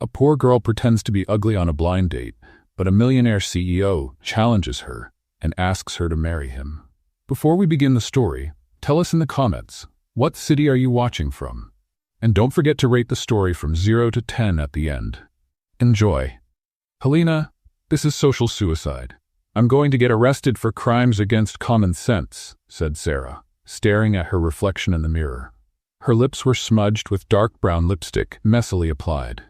A poor girl pretends to be ugly on a blind date, but a millionaire CEO challenges her and asks her to marry him. Before we begin the story, tell us in the comments, what city are you watching from? And don't forget to rate the story from 0 to 10 at the end. Enjoy. Helena, this is social suicide. I'm going to get arrested for crimes against common sense, said Sarah, staring at her reflection in the mirror. Her lips were smudged with dark brown lipstick, messily applied.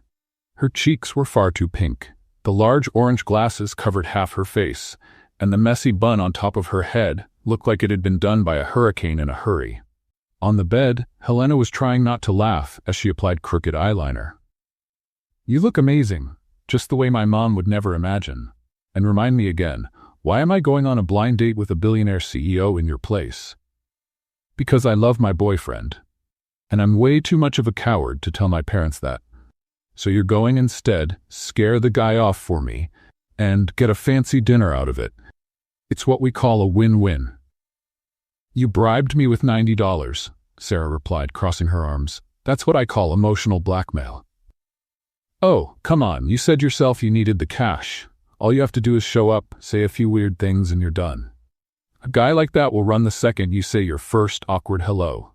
Her cheeks were far too pink. The large orange glasses covered half her face, and the messy bun on top of her head looked like it had been done by a hurricane in a hurry. On the bed, Helena was trying not to laugh as she applied crooked eyeliner. You look amazing, just the way my mom would never imagine. And remind me again, why am I going on a blind date with a billionaire CEO in your place? Because I love my boyfriend. And I'm way too much of a coward to tell my parents that. So you're going instead, scare the guy off for me, and get a fancy dinner out of it. It's what we call a win-win. You bribed me with $90, Sarah replied, crossing her arms. That's what I call emotional blackmail. Oh, come on, you said yourself you needed the cash. All you have to do is show up, say a few weird things, and you're done. A guy like that will run the second you say your first awkward hello.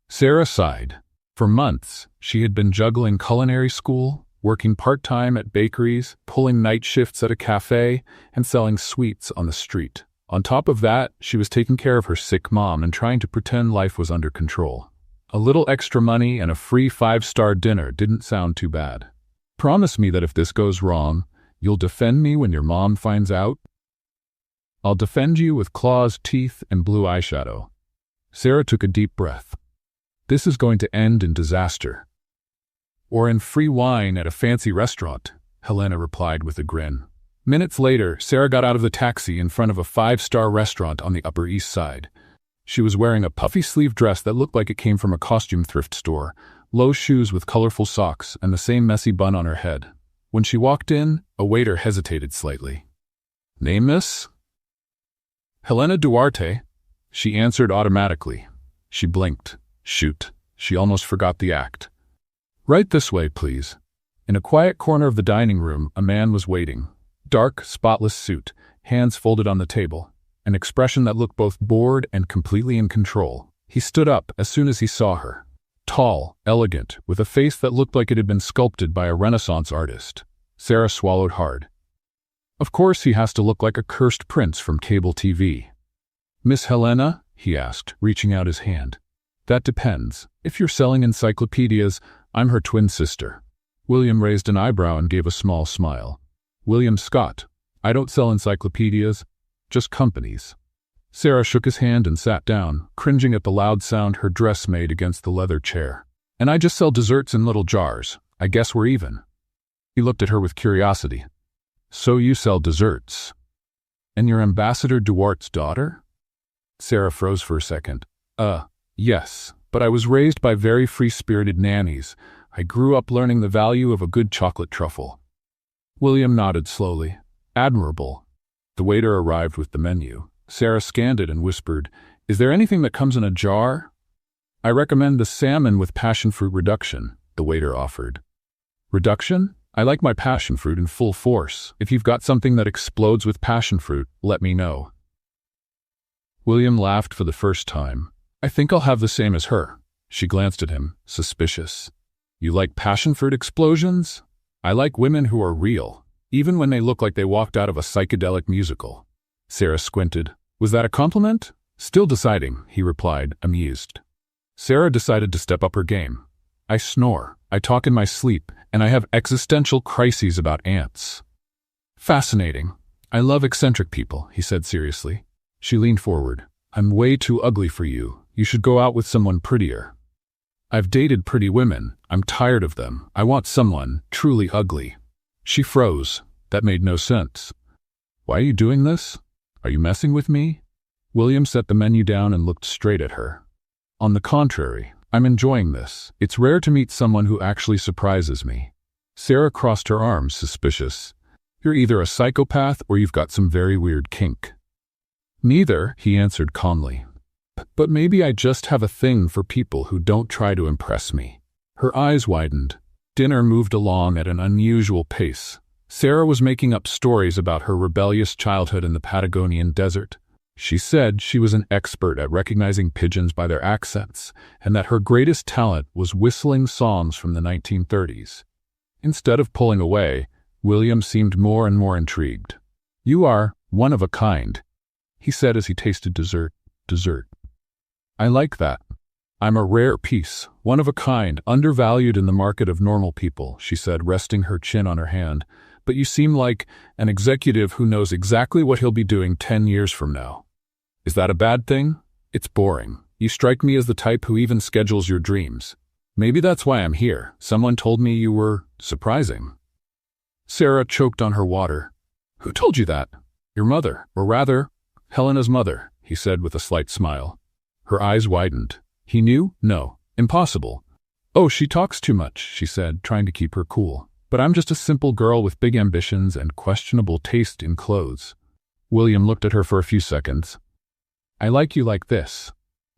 Sarah sighed. For months, she had been juggling culinary school, working part-time at bakeries, pulling night shifts at a cafe, and selling sweets on the street. On top of that, she was taking care of her sick mom and trying to pretend life was under control. A little extra money and a free 5-star dinner didn't sound too bad. Promise me that if this goes wrong, you'll defend me when your mom finds out? I'll defend you with claws, teeth, and blue eyeshadow. Sarah took a deep breath. This is going to end in disaster. Or in free wine at a fancy restaurant, Helena replied with a grin. Minutes later, Sarah got out of the taxi in front of a 5-star restaurant on the Upper East Side. She was wearing a puffy sleeve dress that looked like it came from a costume thrift store, low shoes with colorful socks, and the same messy bun on her head. When she walked in, a waiter hesitated slightly. Name, miss? Helena Duarte. She answered automatically. She blinked. Shoot, she almost forgot the act. Right this way, please. In a quiet corner of the dining room, a man was waiting. Dark, spotless suit, hands folded on the table, an expression that looked both bored and completely in control. He stood up as soon as he saw her. Tall, elegant, with a face that looked like it had been sculpted by a Renaissance artist. Sarah swallowed hard. Of course he has to look like a cursed prince from cable TV. Miss Helena? He asked, reaching out his hand. That depends. If you're selling encyclopedias, I'm her twin sister. William raised an eyebrow and gave a small smile. William Scott. I don't sell encyclopedias, just companies. Sarah shook his hand and sat down, cringing at the loud sound her dress made against the leather chair. And I just sell desserts in little jars. I guess we're even. He looked at her with curiosity. So you sell desserts? And you're Ambassador Duarte's daughter? Sarah froze for a second. Yes, but I was raised by very free-spirited nannies. I grew up learning the value of a good chocolate truffle. William nodded slowly. Admirable. The waiter arrived with the menu. Sarah scanned it and whispered, Is there anything that comes in a jar? I recommend the salmon with passion fruit reduction, the waiter offered. Reduction? I like my passion fruit in full force. If you've got something that explodes with passion fruit, let me know. William laughed for the first time. I think I'll have the same as her. She glanced at him, suspicious. You like passion fruit explosions? I like women who are real, even when they look like they walked out of a psychedelic musical. Sarah squinted. Was that a compliment? Still deciding, he replied, amused. Sarah decided to step up her game. I snore, I talk in my sleep, and I have existential crises about ants. Fascinating. I love eccentric people, he said seriously. She leaned forward. I'm way too ugly for you. You should go out with someone prettier. I've dated pretty women. I'm tired of them. I want someone truly ugly. She froze. That made no sense. Why are you doing this? Are you messing with me? William set the menu down and looked straight at her. On the contrary, I'm enjoying this. It's rare to meet someone who actually surprises me. Sarah crossed her arms, suspicious. You're either a psychopath or you've got some very weird kink. Neither, he answered calmly. But maybe I just have a thing for people who don't try to impress me. Her eyes widened. Dinner moved along at an unusual pace. Sarah was making up stories about her rebellious childhood in the Patagonian desert. She said she was an expert at recognizing pigeons by their accents, and that her greatest talent was whistling songs from the 1930s. Instead of pulling away, William seemed more and more intrigued. "You are one of a kind," he said as he tasted dessert. "Dessert. I like that. I'm a rare piece, one of a kind, undervalued in the market of normal people," she said, resting her chin on her hand. "But you seem like an executive who knows exactly what he'll be doing 10 years from now. Is that a bad thing? It's boring. You strike me as the type who even schedules your dreams. Maybe that's why I'm here. Someone told me you were surprising." Sarah choked on her water. "Who told you that?" "Your mother, or rather, Helena's mother," he said with a slight smile. Her eyes widened. He knew? No. Impossible. "Oh, she talks too much," she said, trying to keep her cool. "But I'm just a simple girl with big ambitions and questionable taste in clothes." William looked at her for a few seconds. "I like you like this."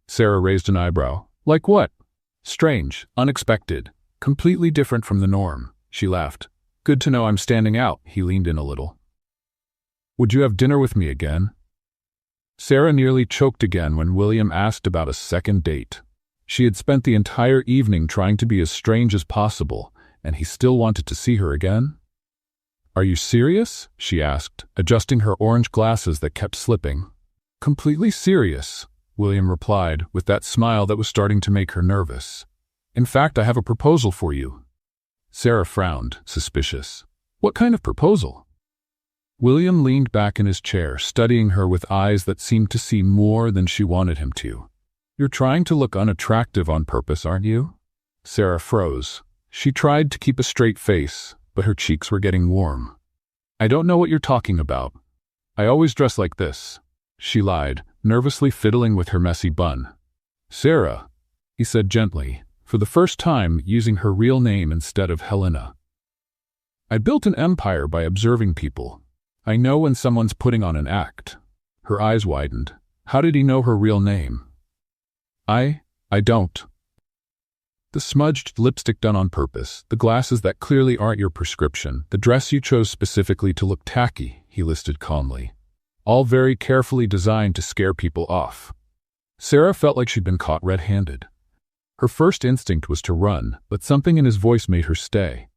Sarah raised an eyebrow. "Like what?" "Strange, unexpected, completely different from the norm," she laughed. "Good to know I'm standing out." He leaned in a little. "Would you have dinner with me again?" Sarah nearly choked again when William asked about a second date. She had spent the entire evening trying to be as strange as possible, and he still wanted to see her again? "Are you serious?" she asked, adjusting her orange glasses that kept slipping. "Completely serious," William replied, with that smile that was starting to make her nervous. "In fact, I have a proposal for you." Sarah frowned, suspicious. "What kind of proposal?" William leaned back in his chair, studying her with eyes that seemed to see more than she wanted him to. "You're trying to look unattractive on purpose, aren't you?" Sarah froze. She tried to keep a straight face, but her cheeks were getting warm. "I don't know what you're talking about. I always dress like this," she lied, nervously fiddling with her messy bun. "Sarah," he said gently, for the first time using her real name instead of Helena. "I built an empire by observing people. I know when someone's putting on an act." Her eyes widened. How did he know her real name? I don't. The smudged lipstick done on purpose, the glasses that clearly aren't your prescription, the dress you chose specifically to look tacky, he listed calmly. All very carefully designed to scare people off. Sarah felt like she'd been caught red-handed. Her first instinct was to run, but something in his voice made her stay.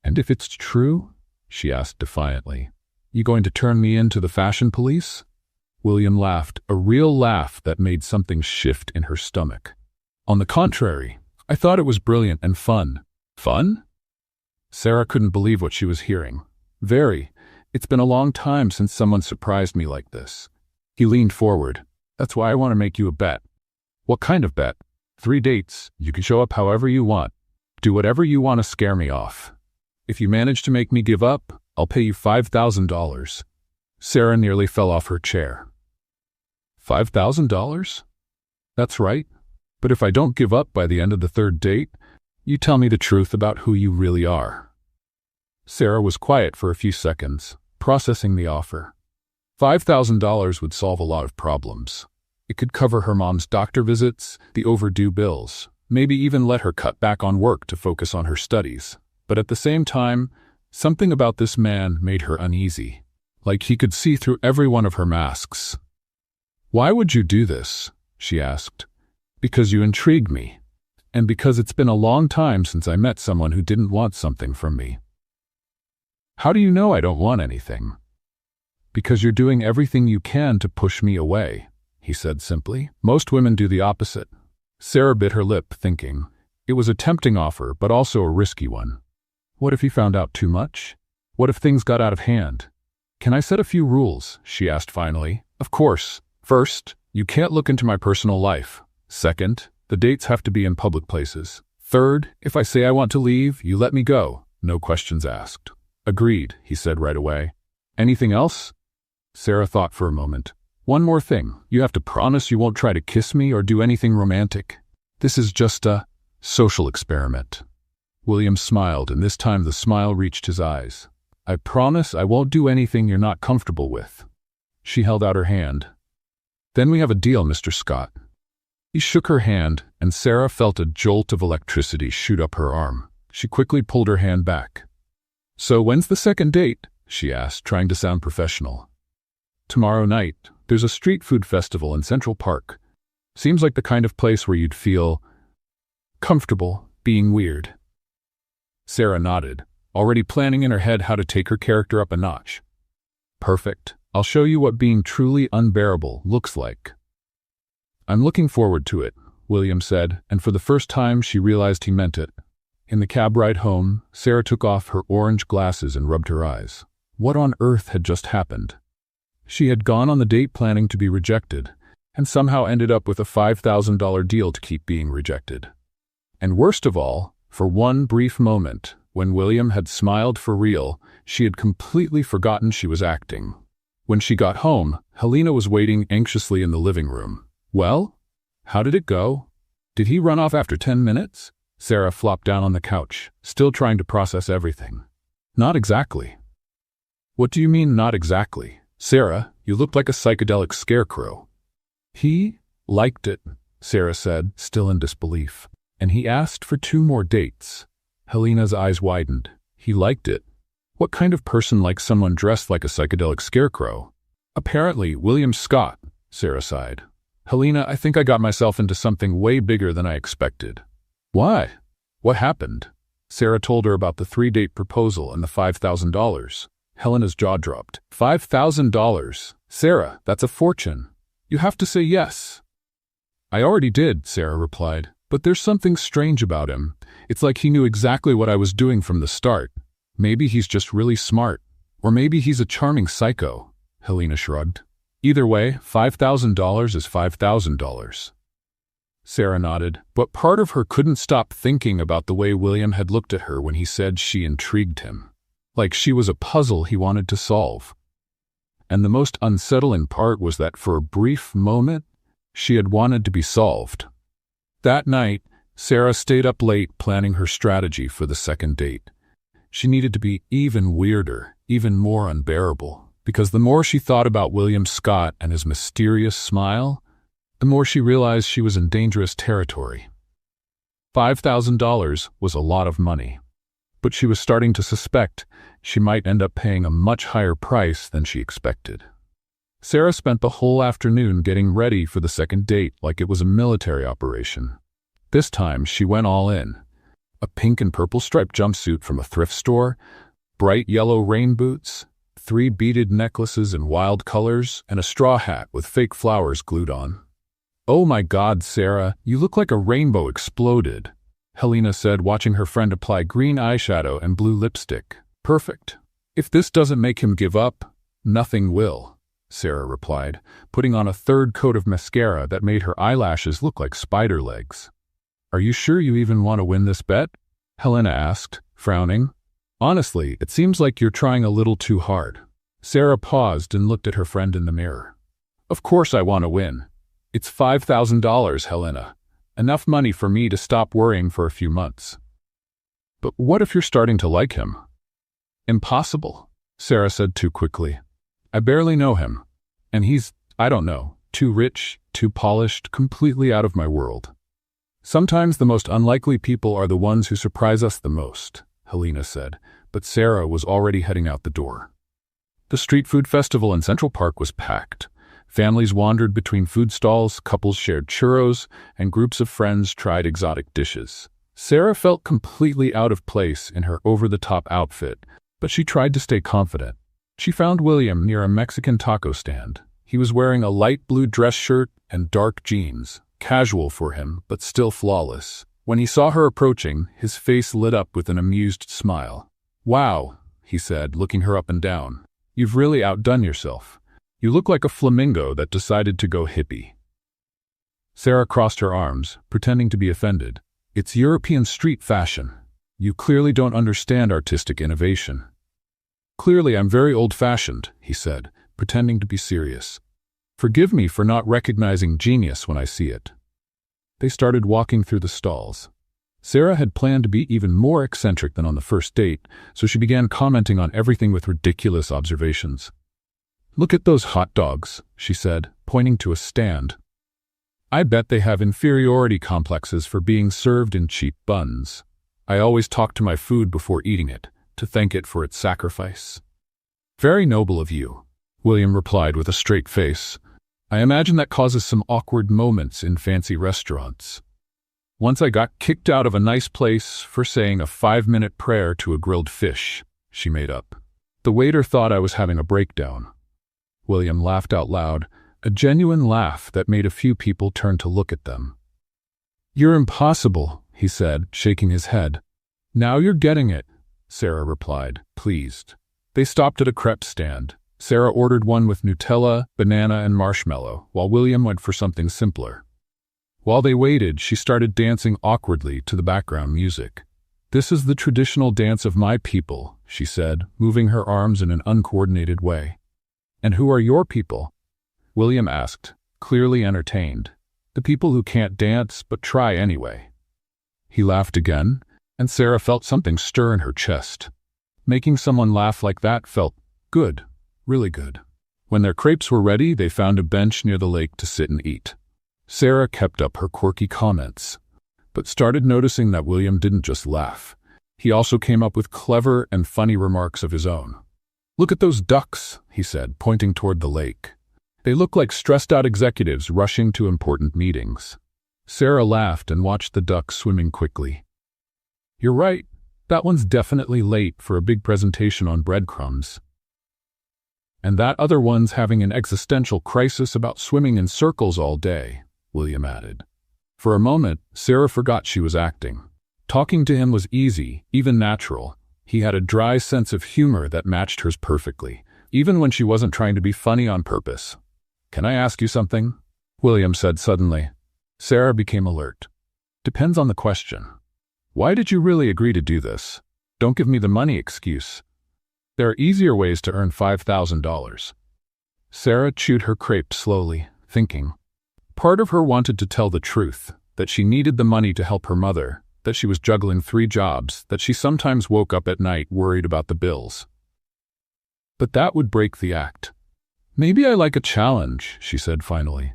"And if it's true?" she asked defiantly. "You going to turn me into the fashion police?" William laughed, a real laugh that made something shift in her stomach. "On the contrary, I thought it was brilliant and fun." "Fun?" Sarah couldn't believe what she was hearing. "Very. It's been a long time since someone surprised me like this." He leaned forward. "That's why I want to make you a bet." "What kind of bet?" 3 dates. You can show up however you want. Do whatever you want to scare me off. If you manage to make me give up, I'll pay you $5,000. Sarah nearly fell off her chair. $5,000? That's right. But if I don't give up by the end of the 3rd date, you tell me the truth about who you really are. Sarah was quiet for a few seconds, processing the offer. $5,000 would solve a lot of problems. It could cover her mom's doctor visits, the overdue bills, maybe even let her cut back on work to focus on her studies. But at the same time, something about this man made her uneasy, like he could see through every one of her masks. "Why would you do this?" she asked. "Because you intrigue me, and because it's been a long time since I met someone who didn't want something from me." "How do you know I don't want anything?" "Because you're doing everything you can to push me away," he said simply. "Most women do the opposite." Sarah bit her lip, thinking. It was a tempting offer, but also a risky one. What if he found out too much? What if things got out of hand? "Can I set a few rules?" she asked finally. "Of course. First, you can't look into my personal life. Second, the dates have to be in public places. Third, if I say I want to leave, you let me go. No questions asked." "Agreed," he said right away. "Anything else?" Sarah thought for a moment. "One more thing. You have to promise you won't try to kiss me or do anything romantic. This is just a social experiment." William smiled, and this time the smile reached his eyes. "I promise I won't do anything you're not comfortable with." She held out her hand. "Then we have a deal, Mr. Scott." He shook her hand, and Sarah felt a jolt of electricity shoot up her arm. She quickly pulled her hand back. "So when's the second date?" she asked, trying to sound professional. "Tomorrow night. There's a street food festival in Central Park. Seems like the kind of place where you'd feel comfortable being weird." Sarah nodded, already planning in her head how to take her character up a notch. "Perfect. I'll show you what being truly unbearable looks like." "I'm looking forward to it," William said, and for the first time she realized he meant it. In the cab ride home, Sarah took off her orange glasses and rubbed her eyes. What on earth had just happened? She had gone on the date planning to be rejected, and somehow ended up with a $5,000 deal to keep being rejected. And worst of all, for one brief moment, when William had smiled for real, she had completely forgotten she was acting. When she got home, Helena was waiting anxiously in the living room. "Well, how did it go? Did he run off after 10 minutes? Sarah flopped down on the couch, still trying to process everything. "Not exactly." "What do you mean, not exactly? Sarah, you looked like a psychedelic scarecrow." "He liked it," Sarah said, still in disbelief. "And he asked for 2 more dates." Helena's eyes widened. "He liked it? What kind of person likes someone dressed like a psychedelic scarecrow?" "Apparently, William Scott," Sarah sighed. "Helena, I think I got myself into something way bigger than I expected." "Why? What happened?" Sarah told her about the 3-date proposal and the $5,000. Helena's jaw dropped. $5,000? Sarah, that's a fortune. You have to say yes." "I already did," Sarah replied. "But there's something strange about him. It's like he knew exactly what I was doing from the start. Maybe he's just really smart. Or maybe he's a charming psycho." Helena shrugged. "Either way, $5,000 is $5,000. Sarah nodded, but part of her couldn't stop thinking about the way William had looked at her when he said she intrigued him. Like she was a puzzle he wanted to solve. And the most unsettling part was that for a brief moment, she had wanted to be solved. That night, Sarah stayed up late planning her strategy for the second date. She needed to be even weirder, even more unbearable, because the more she thought about William Scott and his mysterious smile, the more she realized she was in dangerous territory. $5,000 was a lot of money, but she was starting to suspect she might end up paying a much higher price than she expected. Sarah spent the whole afternoon getting ready for the second date like it was a military operation. This time, she went all in. A pink and purple striped jumpsuit from a thrift store, bright yellow rain boots, 3 beaded necklaces in wild colors, and a straw hat with fake flowers glued on. "Oh my God, Sarah, you look like a rainbow exploded," Helena said, watching her friend apply green eyeshadow and blue lipstick. "Perfect. If this doesn't make him give up, nothing will," Sarah replied, putting on a 3rd coat of mascara that made her eyelashes look like spider legs. "Are you sure you even want to win this bet?" Helena asked, frowning. "Honestly, it seems like you're trying a little too hard." Sarah paused and looked at her friend in the mirror. "Of course I want to win. It's $5,000, Helena. Enough money for me to stop worrying for a few months." "But what if you're starting to like him?" "Impossible," Sarah said too quickly. "I barely know him. And he's, I don't know, too rich, too polished, completely out of my world." "Sometimes the most unlikely people are the ones who surprise us the most," Helena said, but Sarah was already heading out the door. The street food festival in Central Park was packed. Families wandered between food stalls, couples shared churros, and groups of friends tried exotic dishes. Sarah felt completely out of place in her over-the-top outfit, but she tried to stay confident. She found William near a Mexican taco stand. He was wearing a light blue dress shirt and dark jeans, casual for him, but still flawless. When he saw her approaching, his face lit up with an amused smile. "Wow," he said, looking her up and down. "You've really outdone yourself. You look like a flamingo that decided to go hippie." Sarah crossed her arms, pretending to be offended. "It's European street fashion. You clearly don't understand artistic innovation." "Clearly I'm very old-fashioned," he said, pretending to be serious. "Forgive me for not recognizing genius when I see it." They started walking through the stalls. Sarah had planned to be even more eccentric than on the first date, so she began commenting on everything with ridiculous observations. "Look at those hot dogs," she said, pointing to a stand. "I bet they have inferiority complexes for being served in cheap buns. I always talk to my food before eating it, to thank it for its sacrifice." "Very noble of you," William replied with a straight face. "I imagine that causes some awkward moments in fancy restaurants. Once I got kicked out of a nice place for saying a 5-minute prayer to a grilled fish," she made up. "The waiter thought I was having a breakdown." William laughed out loud, a genuine laugh that made a few people turn to look at them. "You're impossible," he said, shaking his head. "Now you're getting it," Sarah replied, pleased. They stopped at a crepe stand. Sarah ordered one with Nutella, banana, and marshmallow, while William went for something simpler. While they waited, she started dancing awkwardly to the background music. "This is the traditional dance of my people," she said, moving her arms in an uncoordinated way. "And who are your people?" William asked, clearly entertained. "The people who can't dance but try anyway." He laughed again, and Sarah felt something stir in her chest. Making someone laugh like that felt good, really good. When their crepes were ready, they found a bench near the lake to sit and eat. Sarah kept up her quirky comments, but started noticing that William didn't just laugh. He also came up with clever and funny remarks of his own. "Look at those ducks," he said, pointing toward the lake. "They look like stressed-out executives rushing to important meetings." Sarah laughed and watched the ducks swimming quickly. "You're right. That one's definitely late for a big presentation on breadcrumbs. And that other one's having an existential crisis about swimming in circles all day," William added. For a moment, Sarah forgot she was acting. Talking to him was easy, even natural. He had a dry sense of humor that matched hers perfectly, even when she wasn't trying to be funny on purpose. "Can I ask you something?" William said suddenly. Sarah became alert. "Depends on the question. Why did you really agree to do this? Don't give me the money excuse. There are easier ways to earn $5,000. Sarah chewed her crepe slowly, thinking. Part of her wanted to tell the truth, that she needed the money to help her mother, that she was juggling 3 jobs, that she sometimes woke up at night worried about the bills. But that would break the act. "Maybe I like a challenge," she said finally.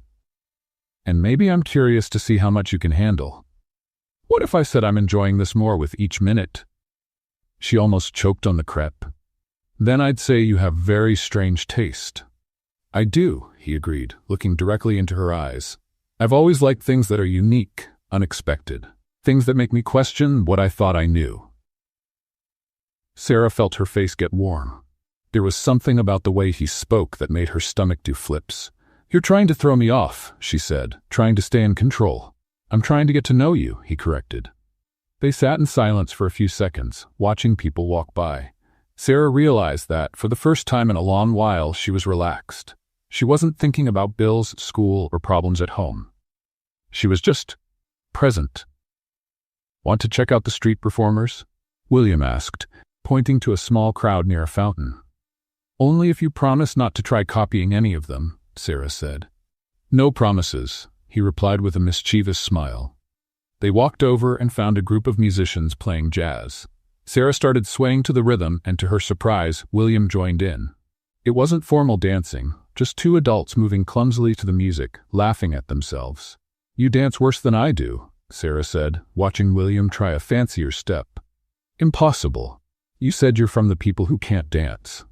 "And maybe I'm curious to see how much you can handle. What if I said I'm enjoying this more with each minute?" She almost choked on the crepe. "Then I'd say you have very strange taste." "I do," he agreed, looking directly into her eyes. "I've always liked things that are unique, unexpected, things that make me question what I thought I knew." Sarah felt her face get warm. There was something about the way he spoke that made her stomach do flips. "You're trying to throw me off," she said, trying to stay in control. "I'm trying to get to know you," he corrected. They sat in silence for a few seconds, watching people walk by. Sarah realized that, for the first time in a long while, she was relaxed. She wasn't thinking about bills, school, or problems at home. She was just present. "Want to check out the street performers?" William asked, pointing to a small crowd near a fountain. "Only if you promise not to try copying any of them," Sarah said. "No promises," he replied with a mischievous smile. They walked over and found a group of musicians playing jazz. Sarah started swaying to the rhythm, and to her surprise, William joined in. It wasn't formal dancing, just 2 adults moving clumsily to the music, laughing at themselves. "You dance worse than I do," Sarah said, watching William try a fancier step. "Impossible. You said you're from the people who can't dance."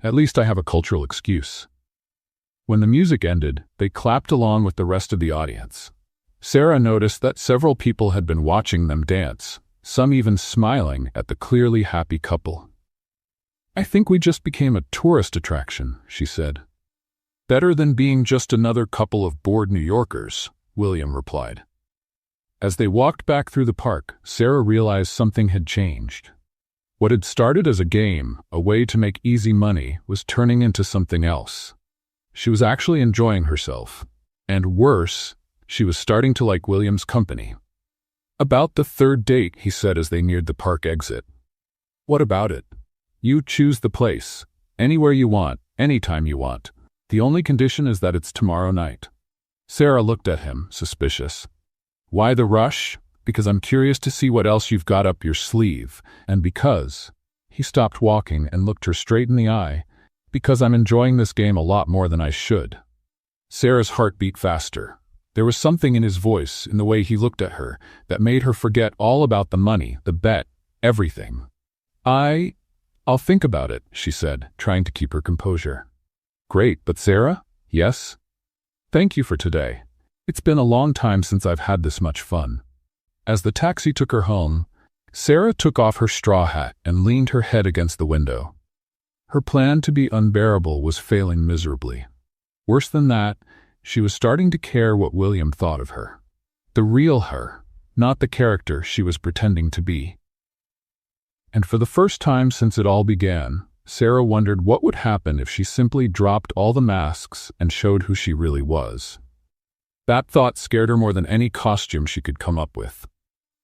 "At least I have a cultural excuse." When the music ended, they clapped along with the rest of the audience. Sarah noticed that several people had been watching them dance, some even smiling at the clearly happy couple. "I think we just became a tourist attraction," she said. "Better than being just another couple of bored New Yorkers," William replied. As they walked back through the park, Sarah realized something had changed. What had started as a game, a way to make easy money, was turning into something else. She was actually enjoying herself. And worse, she was starting to like William's company. "About the 3rd date," he said as they neared the park exit. "What about it? You choose the place. Anywhere you want, anytime you want. The only condition is that it's tomorrow night." Sarah looked at him, suspicious. "Why the rush?" "Because I'm curious to see what else you've got up your sleeve, and because—" He stopped walking and looked her straight in the eye. "Because I'm enjoying this game a lot more than I should." Sarah's heart beat faster. There was something in his voice, in the way he looked at her, that made her forget all about the money, the bet, everything. I'll think about it, she said, trying to keep her composure. Great, but Sarah? Yes? Thank you for today. It's been a long time since I've had this much fun. As the taxi took her home, Sarah took off her straw hat and leaned her head against the window. Her plan to be unbearable was failing miserably. Worse than that, she was starting to care what William thought of her. The real her, not the character she was pretending to be. And for the first time since it all began, Sarah wondered what would happen if she simply dropped all the masks and showed who she really was. That thought scared her more than any costume she could come up with.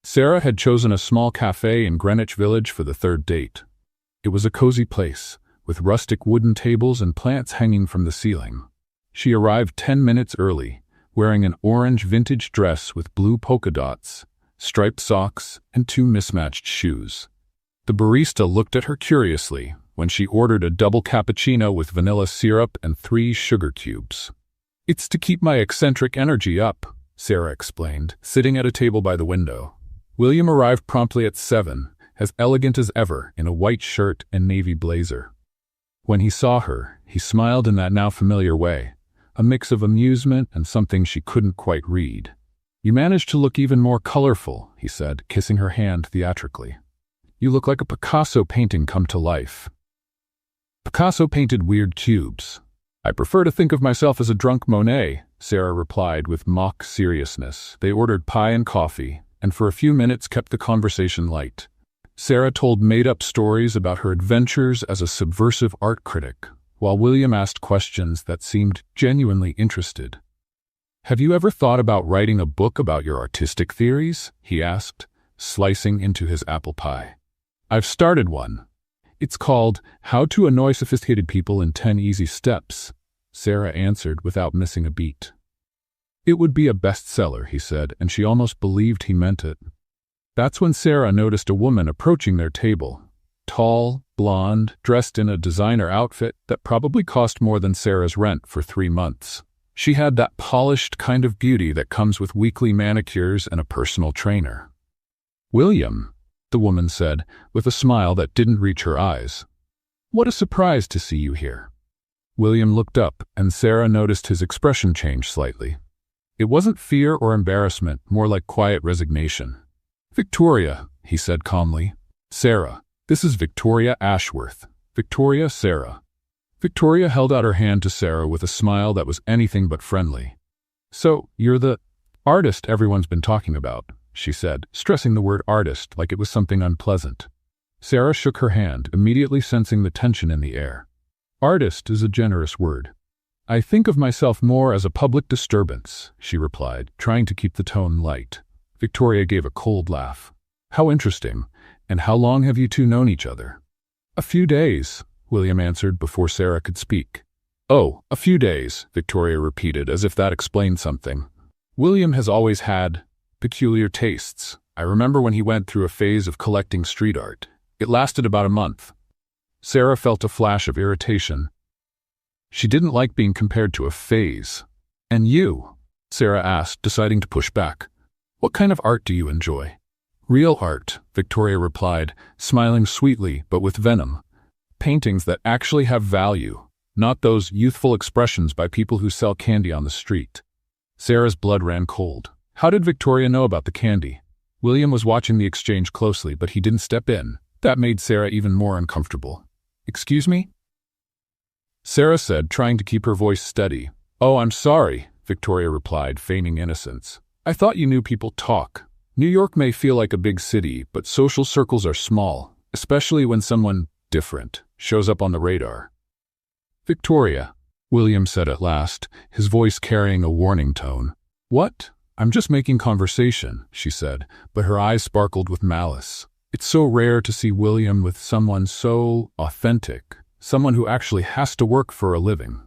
Sarah had chosen a small cafe in Greenwich Village for the third date. It was a cozy place, with rustic wooden tables and plants hanging from the ceiling. She arrived 10 minutes early, wearing an orange vintage dress with blue polka dots, striped socks, and 2 mismatched shoes. The barista looked at her curiously when she ordered a double cappuccino with vanilla syrup and 3 sugar cubes. It's to keep my eccentric energy up, Sarah explained, sitting at a table by the window. William arrived promptly at 7, as elegant as ever, in a white shirt and navy blazer. When he saw her, he smiled in that now familiar way, a mix of amusement and something she couldn't quite read. You managed to look even more colorful, he said, kissing her hand theatrically. You look like a Picasso painting come to life. Picasso painted weird cubes. I prefer to think of myself as a drunk Monet, Sarah replied with mock seriousness. They ordered pie and coffee, and for a few minutes kept the conversation light. Sarah told made-up stories about her adventures as a subversive art critic, while William asked questions that seemed genuinely interested. Have you ever thought about writing a book about your artistic theories? He asked, slicing into his apple pie. I've started one. It's called How to Annoy Sophisticated People in 10 Easy Steps, Sarah answered without missing a beat. It would be a bestseller, he said, and she almost believed he meant it. That's when Sarah noticed a woman approaching their table. Tall, blonde, dressed in a designer outfit that probably cost more than Sarah's rent for 3 months. She had that polished kind of beauty that comes with weekly manicures and a personal trainer. William, the woman said, with a smile that didn't reach her eyes. What a surprise to see you here. William looked up, and Sarah noticed his expression change slightly. It wasn't fear or embarrassment, more like quiet resignation. Victoria, he said calmly. Sarah, this is Victoria Ashworth. Victoria, Sarah. Victoria held out her hand to Sarah with a smile that was anything but friendly. So, you're the artist everyone's been talking about, she said, stressing the word artist like it was something unpleasant. Sarah shook her hand, immediately sensing the tension in the air. Artist is a generous word. I think of myself more as a public disturbance, she replied, trying to keep the tone light. Victoria gave a cold laugh. How interesting. And how long have you two known each other? A few days, William answered before Sarah could speak. Oh, a few days, Victoria repeated, as if that explained something. William has always had peculiar tastes. I remember when he went through a phase of collecting street art. It lasted about a month. Sarah felt a flash of irritation. She didn't like being compared to a phase. And you? Sarah asked, deciding to push back. What kind of art do you enjoy? Real art, Victoria replied, smiling sweetly but with venom. Paintings that actually have value, not those youthful expressions by people who sell candy on the street. Sarah's blood ran cold. How did Victoria know about the candy? William was watching the exchange closely, but he didn't step in. That made Sarah even more uncomfortable. Excuse me? Sarah said, trying to keep her voice steady. Oh, I'm sorry, Victoria replied, feigning innocence. I thought you knew people talk. New York may feel like a big city, but social circles are small, especially when someone different shows up on the radar. Victoria, William said at last, his voice carrying a warning tone. What? I'm just making conversation, she said, but her eyes sparkled with malice. It's so rare to see William with someone so authentic, someone who actually has to work for a living.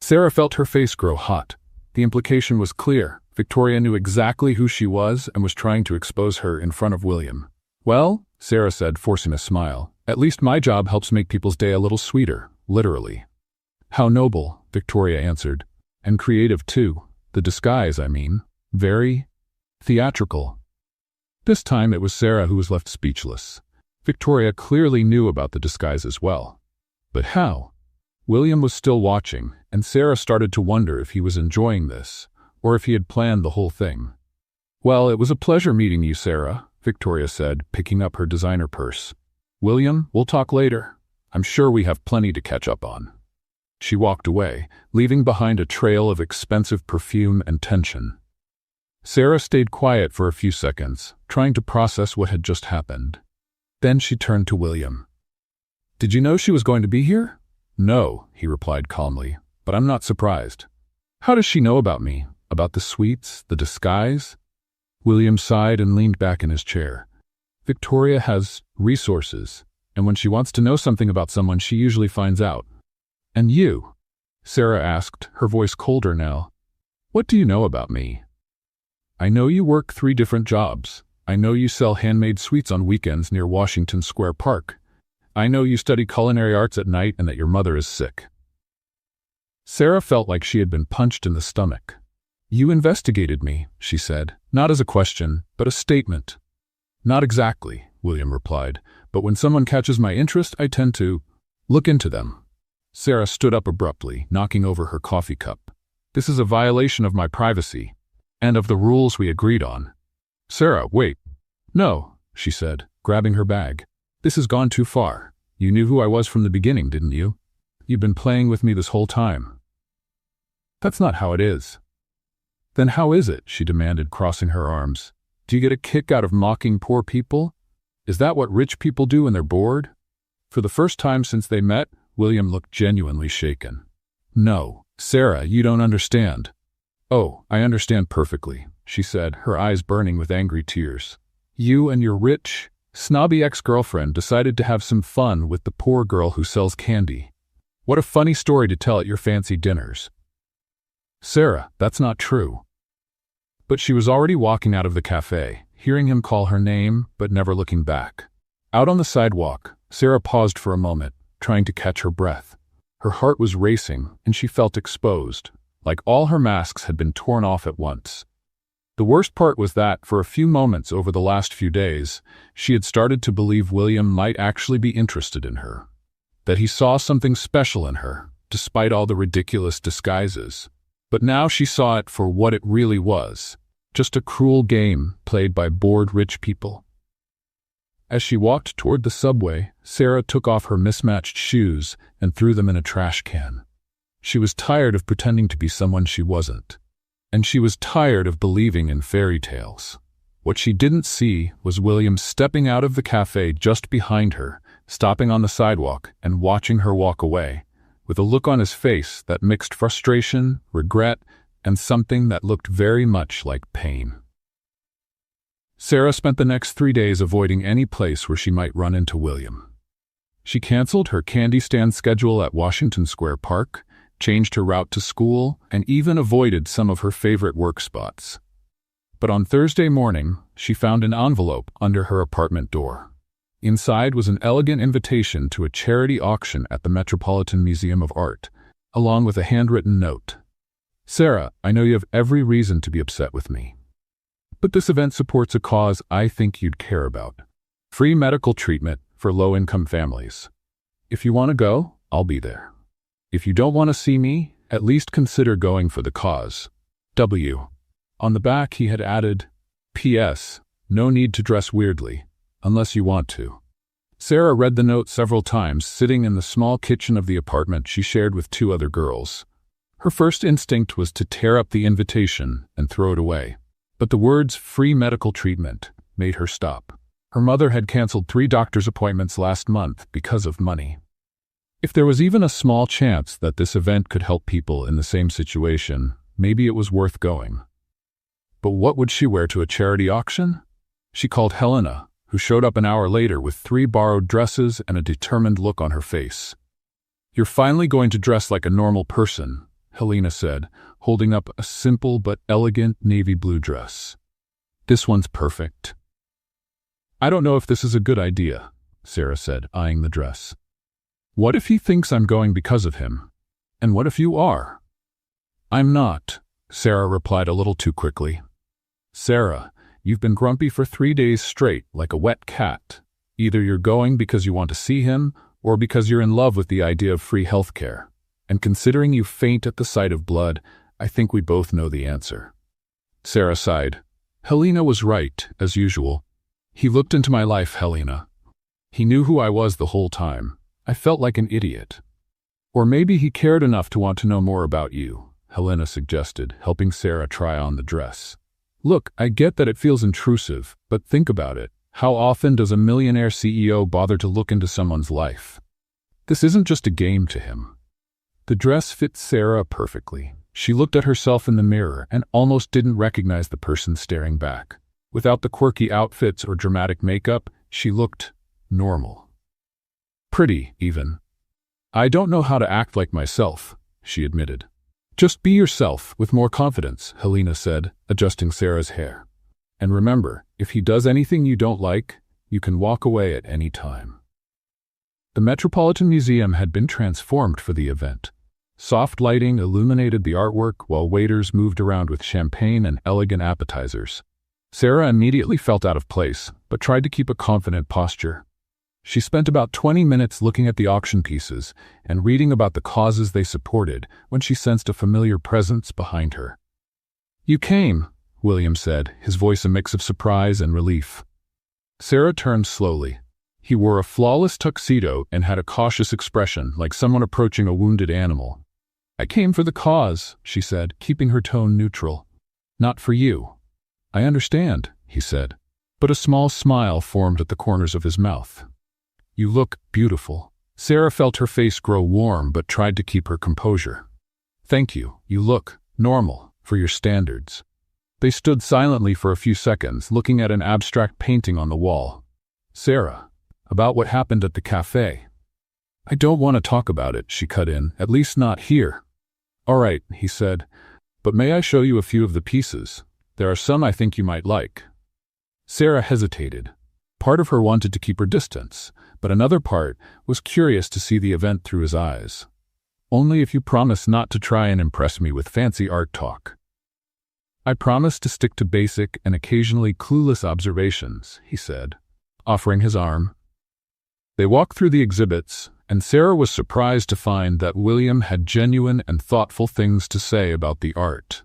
Sarah felt her face grow hot. The implication was clear. Victoria knew exactly who she was and was trying to expose her in front of William. Well, Sarah said, forcing a smile, at least my job helps make people's day a little sweeter, literally. How noble, Victoria answered. And creative too. The disguise, I mean. very theatrical. This time it was Sarah who was left speechless. Victoria clearly knew about the disguise as well. But how? William was still watching, and Sarah started to wonder if he was enjoying this, or if he had planned the whole thing. "Well, it was a pleasure meeting you, Sarah," Victoria said, picking up her designer purse. "William, we'll talk later. I'm sure we have plenty to catch up on." She walked away, leaving behind a trail of expensive perfume and tension. Sarah stayed quiet for a few seconds, trying to process what had just happened. Then she turned to William. "Did you know she was going to be here?" "No," he replied calmly, "but I'm not surprised." "How does she know about me? About the sweets, the disguise?" William sighed and leaned back in his chair. "Victoria has resources, and when she wants to know something about someone, she usually finds out." "And you?" Sarah asked, her voice colder now. "What do you know about me?" "I know you work 3 different jobs. I know you sell handmade sweets on weekends near Washington Square Park. I know you study culinary arts at night and that your mother is sick." Sarah felt like she had been punched in the stomach. "You investigated me," she said, not as a question, but a statement. "Not exactly," William replied, "but when someone catches my interest, I tend to look into them." Sarah stood up abruptly, knocking over her coffee cup. "This is a violation of my privacy, and of the rules we agreed on." "Sarah, wait." "No," she said, grabbing her bag. "This has gone too far. You knew who I was from the beginning, didn't you? You've been playing with me this whole time." "That's not how it is." "Then how is it?" she demanded, crossing her arms. "Do you get a kick out of mocking poor people? Is that what rich people do when they're bored?" For the first time since they met, William looked genuinely shaken. "No, Sarah, you don't understand." "Oh, I understand perfectly," she said, her eyes burning with angry tears. "You and your rich, snobby ex-girlfriend decided to have some fun with the poor girl who sells candy. What a funny story to tell at your fancy dinners." "Sarah, that's not true." But she was already walking out of the cafe, hearing him call her name, but never looking back. Out on the sidewalk, Sarah paused for a moment, trying to catch her breath. Her heart was racing, and she felt exposed, like all her masks had been torn off at once. The worst part was that, for a few moments over the last few days, she had started to believe William might actually be interested in her. That he saw something special in her, despite all the ridiculous disguises. But now she saw it for what it really was, just a cruel game played by bored rich people. As she walked toward the subway, Sarah took off her mismatched shoes and threw them in a trash can. She was tired of pretending to be someone she wasn't. And she was tired of believing in fairy tales. What she didn't see was William stepping out of the cafe just behind her, stopping on the sidewalk and watching her walk away, with a look on his face that mixed frustration, regret, and something that looked very much like pain. Sarah spent the next 3 days avoiding any place where she might run into William. She canceled her candy stand schedule at Washington Square Park, changed her route to school, and even avoided some of her favorite work spots. But on Thursday morning, she found an envelope under her apartment door. Inside was an elegant invitation to a charity auction at the Metropolitan Museum of Art, along with a handwritten note. "Sarah, I know you have every reason to be upset with me. But this event supports a cause I think you'd care about. Free medical treatment for low-income families. If you want to go, I'll be there. If you don't want to see me, at least consider going for the cause. W." On the back he had added, "P.S. No need to dress weirdly, unless you want to." Sarah read the note several times, sitting in the small kitchen of the apartment she shared with 2 other girls. Her first instinct was to tear up the invitation and throw it away. But the words "free medical treatment" made her stop. Her mother had canceled 3 doctor's appointments last month because of money. If there was even a small chance that this event could help people in the same situation, maybe it was worth going. But what would she wear to a charity auction? She called Helena, who showed up an hour later with 3 borrowed dresses and a determined look on her face. "You're finally going to dress like a normal person," Helena said, holding up a simple but elegant navy blue dress. "This one's perfect." "I don't know if this is a good idea," Sarah said, eyeing the dress. "What if he thinks I'm going because of him? And what if you are?" "I'm not," Sarah replied a little too quickly. Sarah, you've been grumpy for 3 days straight, like a wet cat. Either you're going because you want to see him, or because you're in love with the idea of free healthcare. And considering you faint at the sight of blood, I think we both know the answer." Sarah sighed. Helena was right, as usual. He looked into my life, Helena. He knew who I was the whole time. I felt like an idiot. Or maybe he cared enough to want to know more about you, Helena suggested, helping Sarah try on the dress. Look, I get that it feels intrusive, but think about it. How often does a millionaire CEO bother to look into someone's life? This isn't just a game to him. The dress fit Sarah perfectly. She looked at herself in the mirror and almost didn't recognize the person staring back. Without the quirky outfits or dramatic makeup, she looked normal. Pretty, even. "I don't know how to act like myself," she admitted. "Just be yourself, with more confidence," Helena said, adjusting Sarah's hair. "And remember, if he does anything you don't like, you can walk away at any time." The Metropolitan Museum had been transformed for the event. Soft lighting illuminated the artwork while waiters moved around with champagne and elegant appetizers. Sarah immediately felt out of place, but tried to keep a confident posture. She spent about 20 minutes looking at the auction pieces and reading about the causes they supported when she sensed a familiar presence behind her. "You came," William said, his voice a mix of surprise and relief. Sarah turned slowly. He wore a flawless tuxedo and had a cautious expression, like someone approaching a wounded animal. "I came for the cause," she said, keeping her tone neutral. "Not for you." "I understand," he said, but a small smile formed at the corners of his mouth. "You look beautiful." Sarah felt her face grow warm but tried to keep her composure. "Thank you. You look normal, for your standards." They stood silently for a few seconds, looking at an abstract painting on the wall. "Sarah, about what happened at the cafe." "I don't want to talk about it," she cut in, "at least not here." "All right," he said, "but may I show you a few of the pieces? There are some I think you might like." Sarah hesitated. Part of her wanted to keep her distance, but another part was curious to see the event through his eyes. "Only if you promise not to try and impress me with fancy art talk." "I promise to stick to basic and occasionally clueless observations," he said, offering his arm. They walked through the exhibits, and Sarah was surprised to find that William had genuine and thoughtful things to say about the art.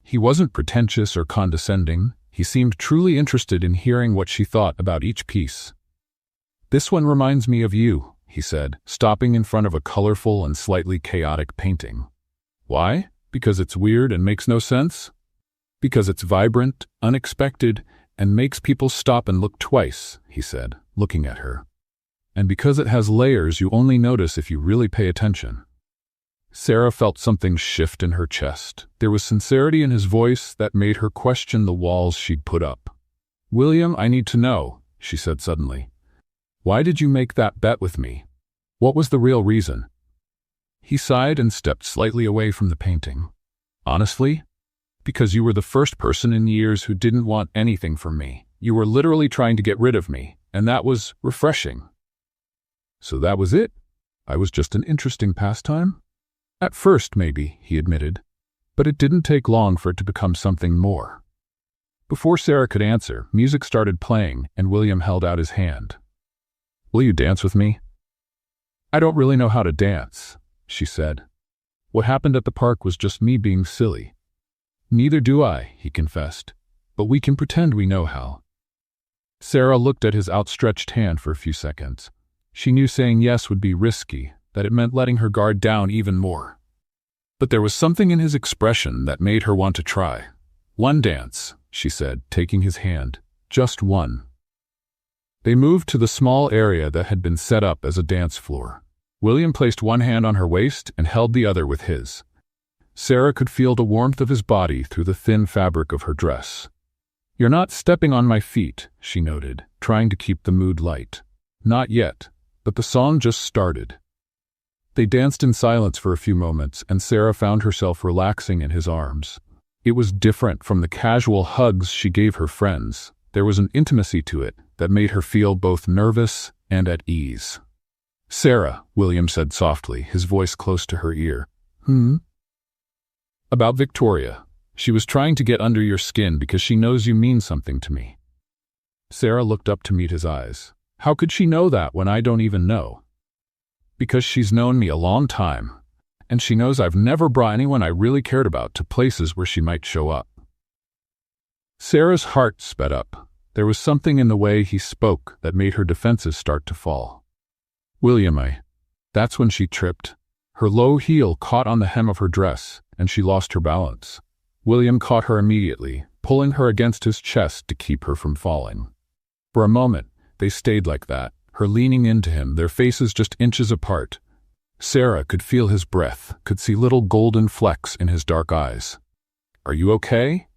He wasn't pretentious or condescending. He seemed truly interested in hearing what she thought about each piece. "This one reminds me of you," he said, stopping in front of a colorful and slightly chaotic painting. "Why? Because it's weird and makes no sense?" "Because it's vibrant, unexpected, and makes people stop and look twice," he said, looking at her. "And because it has layers you only notice if you really pay attention." Sarah felt something shift in her chest. There was sincerity in his voice that made her question the walls she'd put up. "William, I need to know," she said suddenly. "Why did you make that bet with me? What was the real reason?" He sighed and stepped slightly away from the painting. "Honestly? Because you were the first person in years who didn't want anything from me. You were literally trying to get rid of me, and that was refreshing." "So that was it? I was just an interesting pastime?" "At first, maybe," he admitted, "but it didn't take long for it to become something more." Before Sarah could answer, music started playing, and William held out his hand. "Will you dance with me?" "I don't really know how to dance," she said. "What happened at the park was just me being silly." "Neither do I," he confessed, "but we can pretend we know how." Sarah looked at his outstretched hand for a few seconds. She knew saying yes would be risky, that it meant letting her guard down even more. But there was something in his expression that made her want to try. "One dance," she said, taking his hand. "Just one." They moved to the small area that had been set up as a dance floor. William placed one hand on her waist and held the other with his. Sarah could feel the warmth of his body through the thin fabric of her dress. "You're not stepping on my feet," she noted, trying to keep the mood light. "Not yet, but the song just started." They danced in silence for a few moments, and Sarah found herself relaxing in his arms. It was different from the casual hugs she gave her friends. There was an intimacy to it that made her feel both nervous and at ease. "Sarah," William said softly, his voice close to her ear. "About Victoria," She was trying to get under your skin because she knows you mean something to me." Sarah looked up to meet his eyes. "How could she know that when I don't even know?" "Because she's known me a long time, and she knows I've never brought anyone I really cared about to places where she might show up." Sarah's heart sped up. There was something in the way he spoke that made her defenses start to fall. "William, That's when she tripped. Her low heel caught on the hem of her dress, and she lost her balance. William caught her immediately, pulling her against his chest to keep her from falling. For a moment, they stayed like that, her leaning into him, their faces just inches apart. Sarah could feel his breath, could see little golden flecks in his dark eyes. "Are you okay?"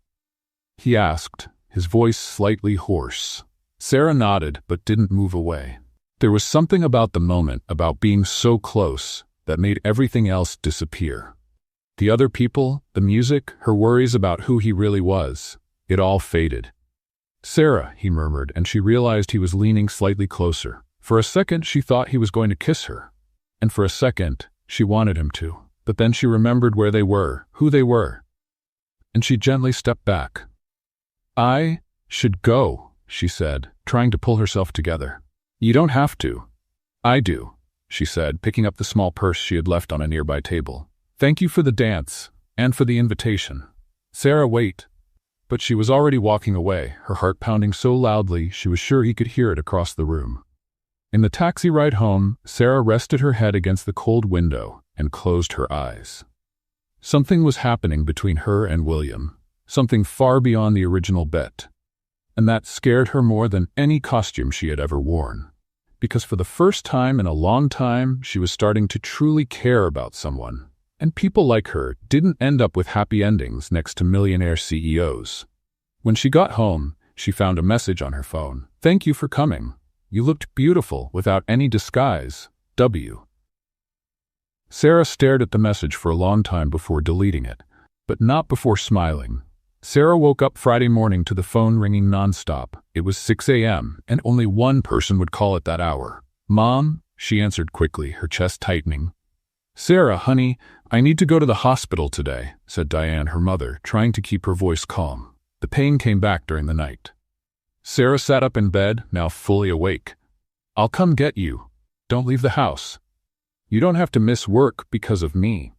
he asked, his voice slightly hoarse. Sarah nodded but didn't move away. There was something about the moment, about being so close, that made everything else disappear. The other people, the music, her worries about who he really was, it all faded. "Sarah," he murmured, and she realized he was leaning slightly closer. For a second she thought he was going to kiss her, and for a second she wanted him to, but then she remembered where they were, who they were, and she gently stepped back. "I should go," she said, trying to pull herself together. "You don't have to." "I do," she said, picking up the small purse she had left on a nearby table. "Thank you for the dance, and for the invitation." "Sarah, wait." But she was already walking away, her heart pounding so loudly she was sure he could hear it across the room. In the taxi ride home, Sarah rested her head against the cold window and closed her eyes. Something was happening between her and William, something far beyond the original bet. And that scared her more than any costume she had ever worn. Because for the first time in a long time, she was starting to truly care about someone. And people like her didn't end up with happy endings next to millionaire CEOs. When she got home, she found a message on her phone. "Thank you for coming. You looked beautiful without any disguise. W." Sarah stared at the message for a long time before deleting it, but not before smiling. Sarah woke up Friday morning to the phone ringing nonstop. It was 6 a.m., and only one person would call at that hour. "Mom," she answered quickly, her chest tightening. "Sarah, honey, I need to go to the hospital today," said Diane, her mother, trying to keep her voice calm. The pain came back during the night. Sarah sat up in bed, now fully awake. "I'll come get you. Don't leave the house. You don't have to miss work because of me."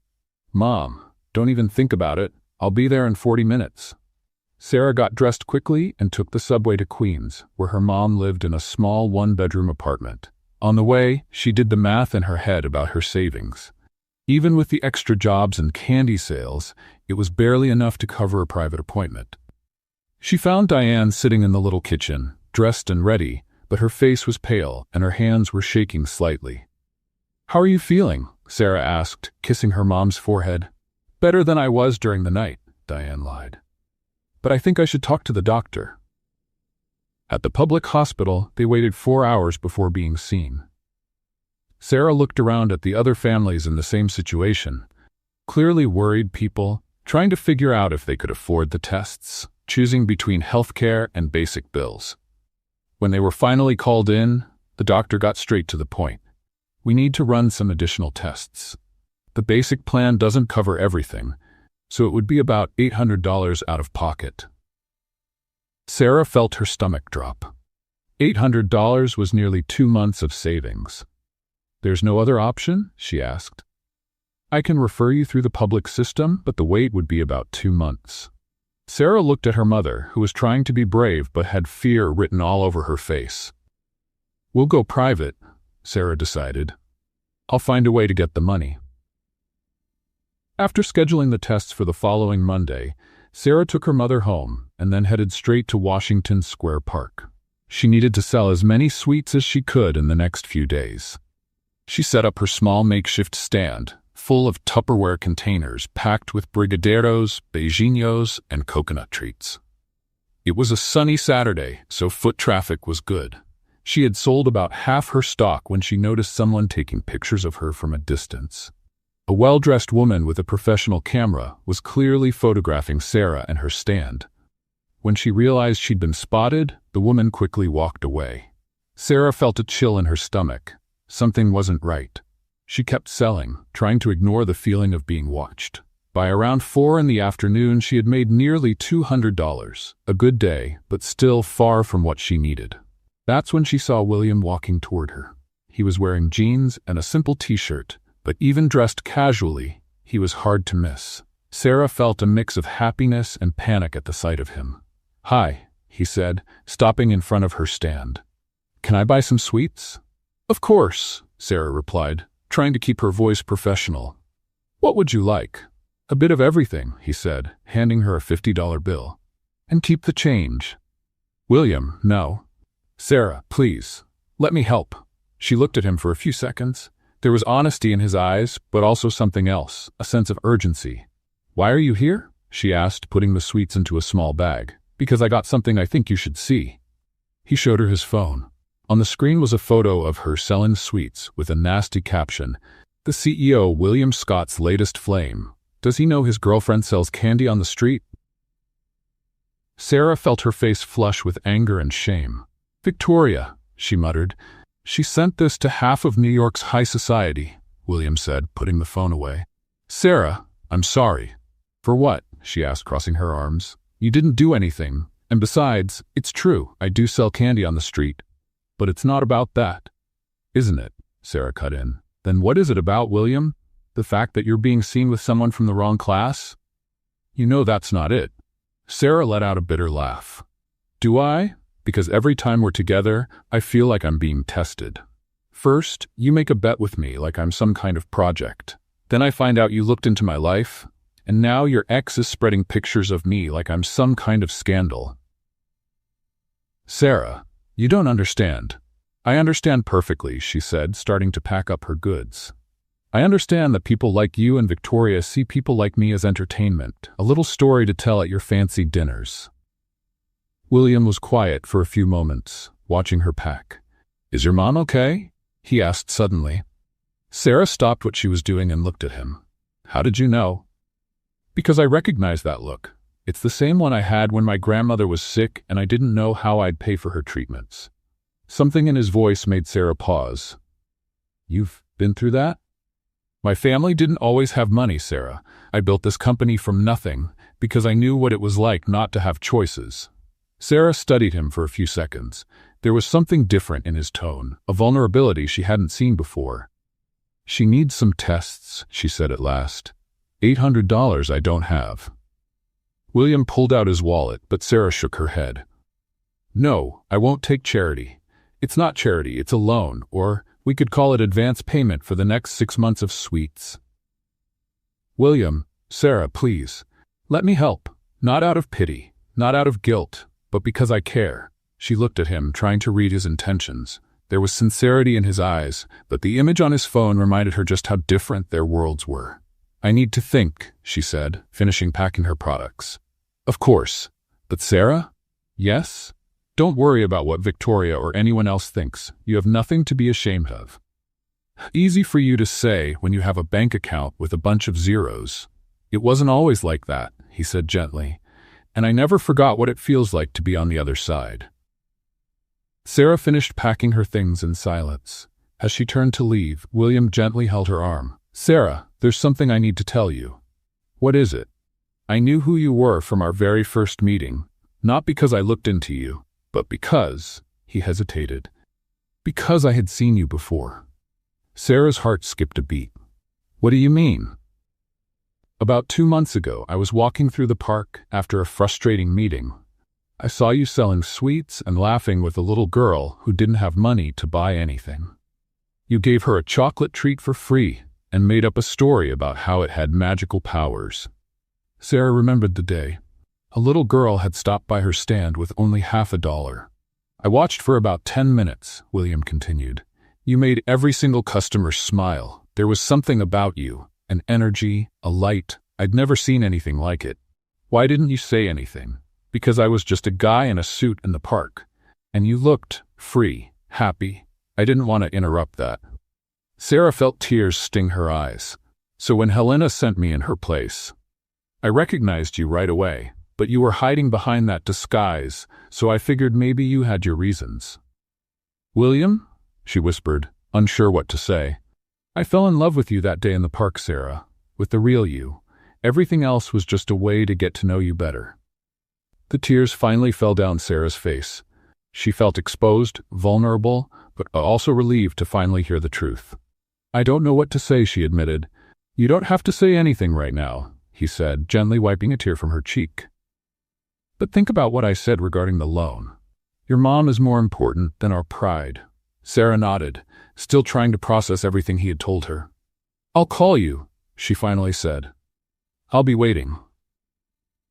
"Mom, don't even think about it. I'll be there in 40 minutes. Sarah got dressed quickly and took the subway to Queens, where her mom lived in a small one-bedroom apartment. On the way, she did the math in her head about her savings. Even with the extra jobs and candy sales, it was barely enough to cover a private appointment. She found Diane sitting in the little kitchen, dressed and ready, but her face was pale and her hands were shaking slightly. "How are you feeling?" Sarah asked, kissing her mom's forehead. "Better than I was during the night," Diane lied. "But I think I should talk to the doctor." At the public hospital, they waited 4 hours before being seen. Sarah looked around at the other families in the same situation, clearly worried people, trying to figure out if they could afford the tests, choosing between healthcare and basic bills. When they were finally called in, the doctor got straight to the point. "We need to run some additional tests. The basic plan doesn't cover everything, so it would be about $800 out of pocket." Sarah felt her stomach drop. $800 was nearly 2 months of savings. "There's no other option?" she asked. "I can refer you through the public system, but the wait would be about 2 months. Sarah looked at her mother, who was trying to be brave but had fear written all over her face. "We'll go private," Sarah decided. "I'll find a way to get the money." After scheduling the tests for the following Monday, Sarah took her mother home and then headed straight to Washington Square Park. She needed to sell as many sweets as she could in the next few days. She set up her small makeshift stand, full of Tupperware containers packed with brigadeiros, beijinhos, and coconut treats. It was a sunny Saturday, so foot traffic was good. She had sold about half her stock when she noticed someone taking pictures of her from a distance. A well-dressed woman with a professional camera was clearly photographing Sarah and her stand. When she realized she'd been spotted, the woman quickly walked away. Sarah felt a chill in her stomach. Something wasn't right. She kept selling, trying to ignore the feeling of being watched. By around 4 in the afternoon, she had made nearly $200. A good day, but still far from what she needed. That's when she saw William walking toward her. He was wearing jeans and a simple t-shirt, but even dressed casually, he was hard to miss. Sarah felt a mix of happiness and panic at the sight of him. "Hi," he said, stopping in front of her stand. "Can I buy some sweets?" "Of course," Sarah replied, trying to keep her voice professional. "What would you like?" "A bit of everything," he said, handing her a $50 bill. "And keep the change." "William, no." "Sarah, please. Let me help." She looked at him for a few seconds. There was honesty in his eyes, but also something else, a sense of urgency. "Why are you here?" she asked, putting the sweets into a small bag. "Because I got something I think you should see." He showed her his phone. On the screen was a photo of her selling sweets with a nasty caption, "The CEO, William Scott's latest flame. Does he know his girlfriend sells candy on the street?" Sarah felt her face flush with anger and shame. "Victoria," she muttered. "She sent this to half of New York's high society," William said, putting the phone away. "Sarah, I'm sorry." "For what?" she asked, crossing her arms. "You didn't do anything. And besides, it's true, I do sell candy on the street. But it's not about that." "Isn't it?" Sarah cut in. "Then what is it about, William? The fact that you're being seen with someone from the wrong class? You know that's not it." Sarah let out a bitter laugh. "Do I? Because every time we're together, I feel like I'm being tested. First, you make a bet with me like I'm some kind of project. Then I find out you looked into my life, and now your ex is spreading pictures of me like I'm some kind of scandal." "Sarah, you don't understand." "I understand perfectly," she said, starting to pack up her goods. "I understand that people like you and Victoria see people like me as entertainment, a little story to tell at your fancy dinners." William was quiet for a few moments, watching her pack. "Is your mom okay?" he asked suddenly. Sarah stopped what she was doing and looked at him. "How did you know?" "Because I recognize that look. It's the same one I had when my grandmother was sick and I didn't know how I'd pay for her treatments." Something in his voice made Sarah pause. "You've been through that?" "My family didn't always have money, Sarah. I built this company from nothing because I knew what it was like not to have choices." Sarah studied him for a few seconds. There was something different in his tone, a vulnerability she hadn't seen before. "She needs some tests," she said at last. $800 I don't have." William pulled out his wallet, but Sarah shook her head. "No, I won't take charity. It's not charity, it's a loan, or we could call it advance payment for the next 6 months of sweets." "William, Sarah, please. Let me help. Not out of pity, not out of guilt, but because I care." She looked at him, trying to read his intentions. There was sincerity in his eyes, but the image on his phone reminded her just how different their worlds were. "I need to think," she said, finishing packing her products. "Of course. But Sarah?" "Yes? Don't worry about what Victoria or anyone else thinks. You have nothing to be ashamed of." "Easy for you to say when you have a bank account with a bunch of zeros. It wasn't always like that," he said gently. "And I never forgot what it feels like to be on the other side." Sarah finished packing her things in silence. As she turned to leave, William gently held her arm. "Sarah, there's something I need to tell you." "What is it?" "I knew who you were from our very first meeting, not because I looked into you, but because," he hesitated, "because I had seen you before." Sarah's heart skipped a beat. "What do you mean?" "About 2 months ago, I was walking through the park after a frustrating meeting. I saw you selling sweets and laughing with a little girl who didn't have money to buy anything. You gave her a chocolate treat for free and made up a story about how it had magical powers." Sarah remembered the day. A little girl had stopped by her stand with only $50. "I watched for about 10 minutes, William continued. "You made every single customer smile. There was something about you. An energy, a light. I'd never seen anything like it. Why didn't you say anything?" "Because I was just a guy in a suit in the park. And you looked free, happy. I didn't want to interrupt that." Sarah felt tears sting her eyes. "So when Helena sent me in her place, I recognized you right away, but you were hiding behind that disguise, so I figured maybe you had your reasons." "William?" she whispered, unsure what to say. "I fell in love with you that day in the park, Sarah, with the real you. Everything else was just a way to get to know you better. The tears finally fell down Sarah's face. She felt exposed, vulnerable, but also relieved to finally hear the truth. I don't know what to say, she admitted. You don't have to say anything right now, he said, gently wiping a tear from her cheek. But think about what I said regarding the loan. Your mom is more important than our pride. Sarah nodded, still trying to process everything he had told her. I'll call you, she finally said. I'll be waiting.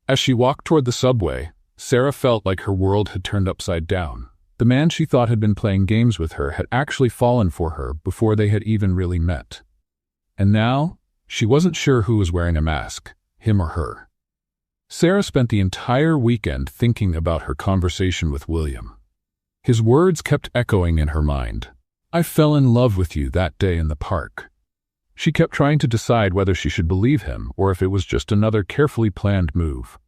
As she walked toward the subway, Sarah felt like her world had turned upside down. The man she thought had been playing games with her had actually fallen for her before they had even really met. And now, she wasn't sure who was wearing a mask, him or her. Sarah spent the entire weekend thinking about her conversation with William. His words kept echoing in her mind. I fell in love with you that day in the park. She kept trying to decide whether she should believe him or if it was just another carefully planned move.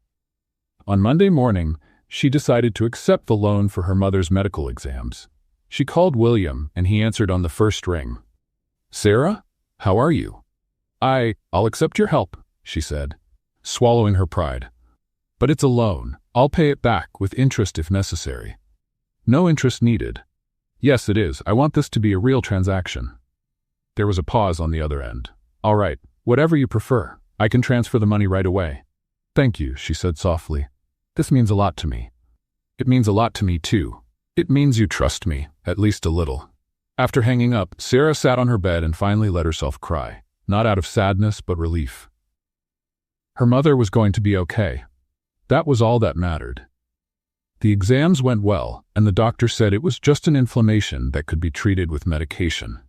On Monday morning, she decided to accept the loan for her mother's medical exams. She called William, and he answered on the first ring. Sarah, how are you? I'll accept your help, she said, swallowing her pride. But it's a loan. I'll pay it back with interest if necessary. No interest needed. Yes, it is. I want this to be a real transaction. There was a pause on the other end. All right, whatever you prefer. I can transfer the money right away. Thank you, she said softly. This means a lot to me. It means a lot to me, too. It means you trust me, at least a little. After hanging up, Sarah sat on her bed and finally let herself cry, not out of sadness but relief. Her mother was going to be okay. That was all that mattered. The exams went well, and the doctor said it was just an inflammation that could be treated with medication.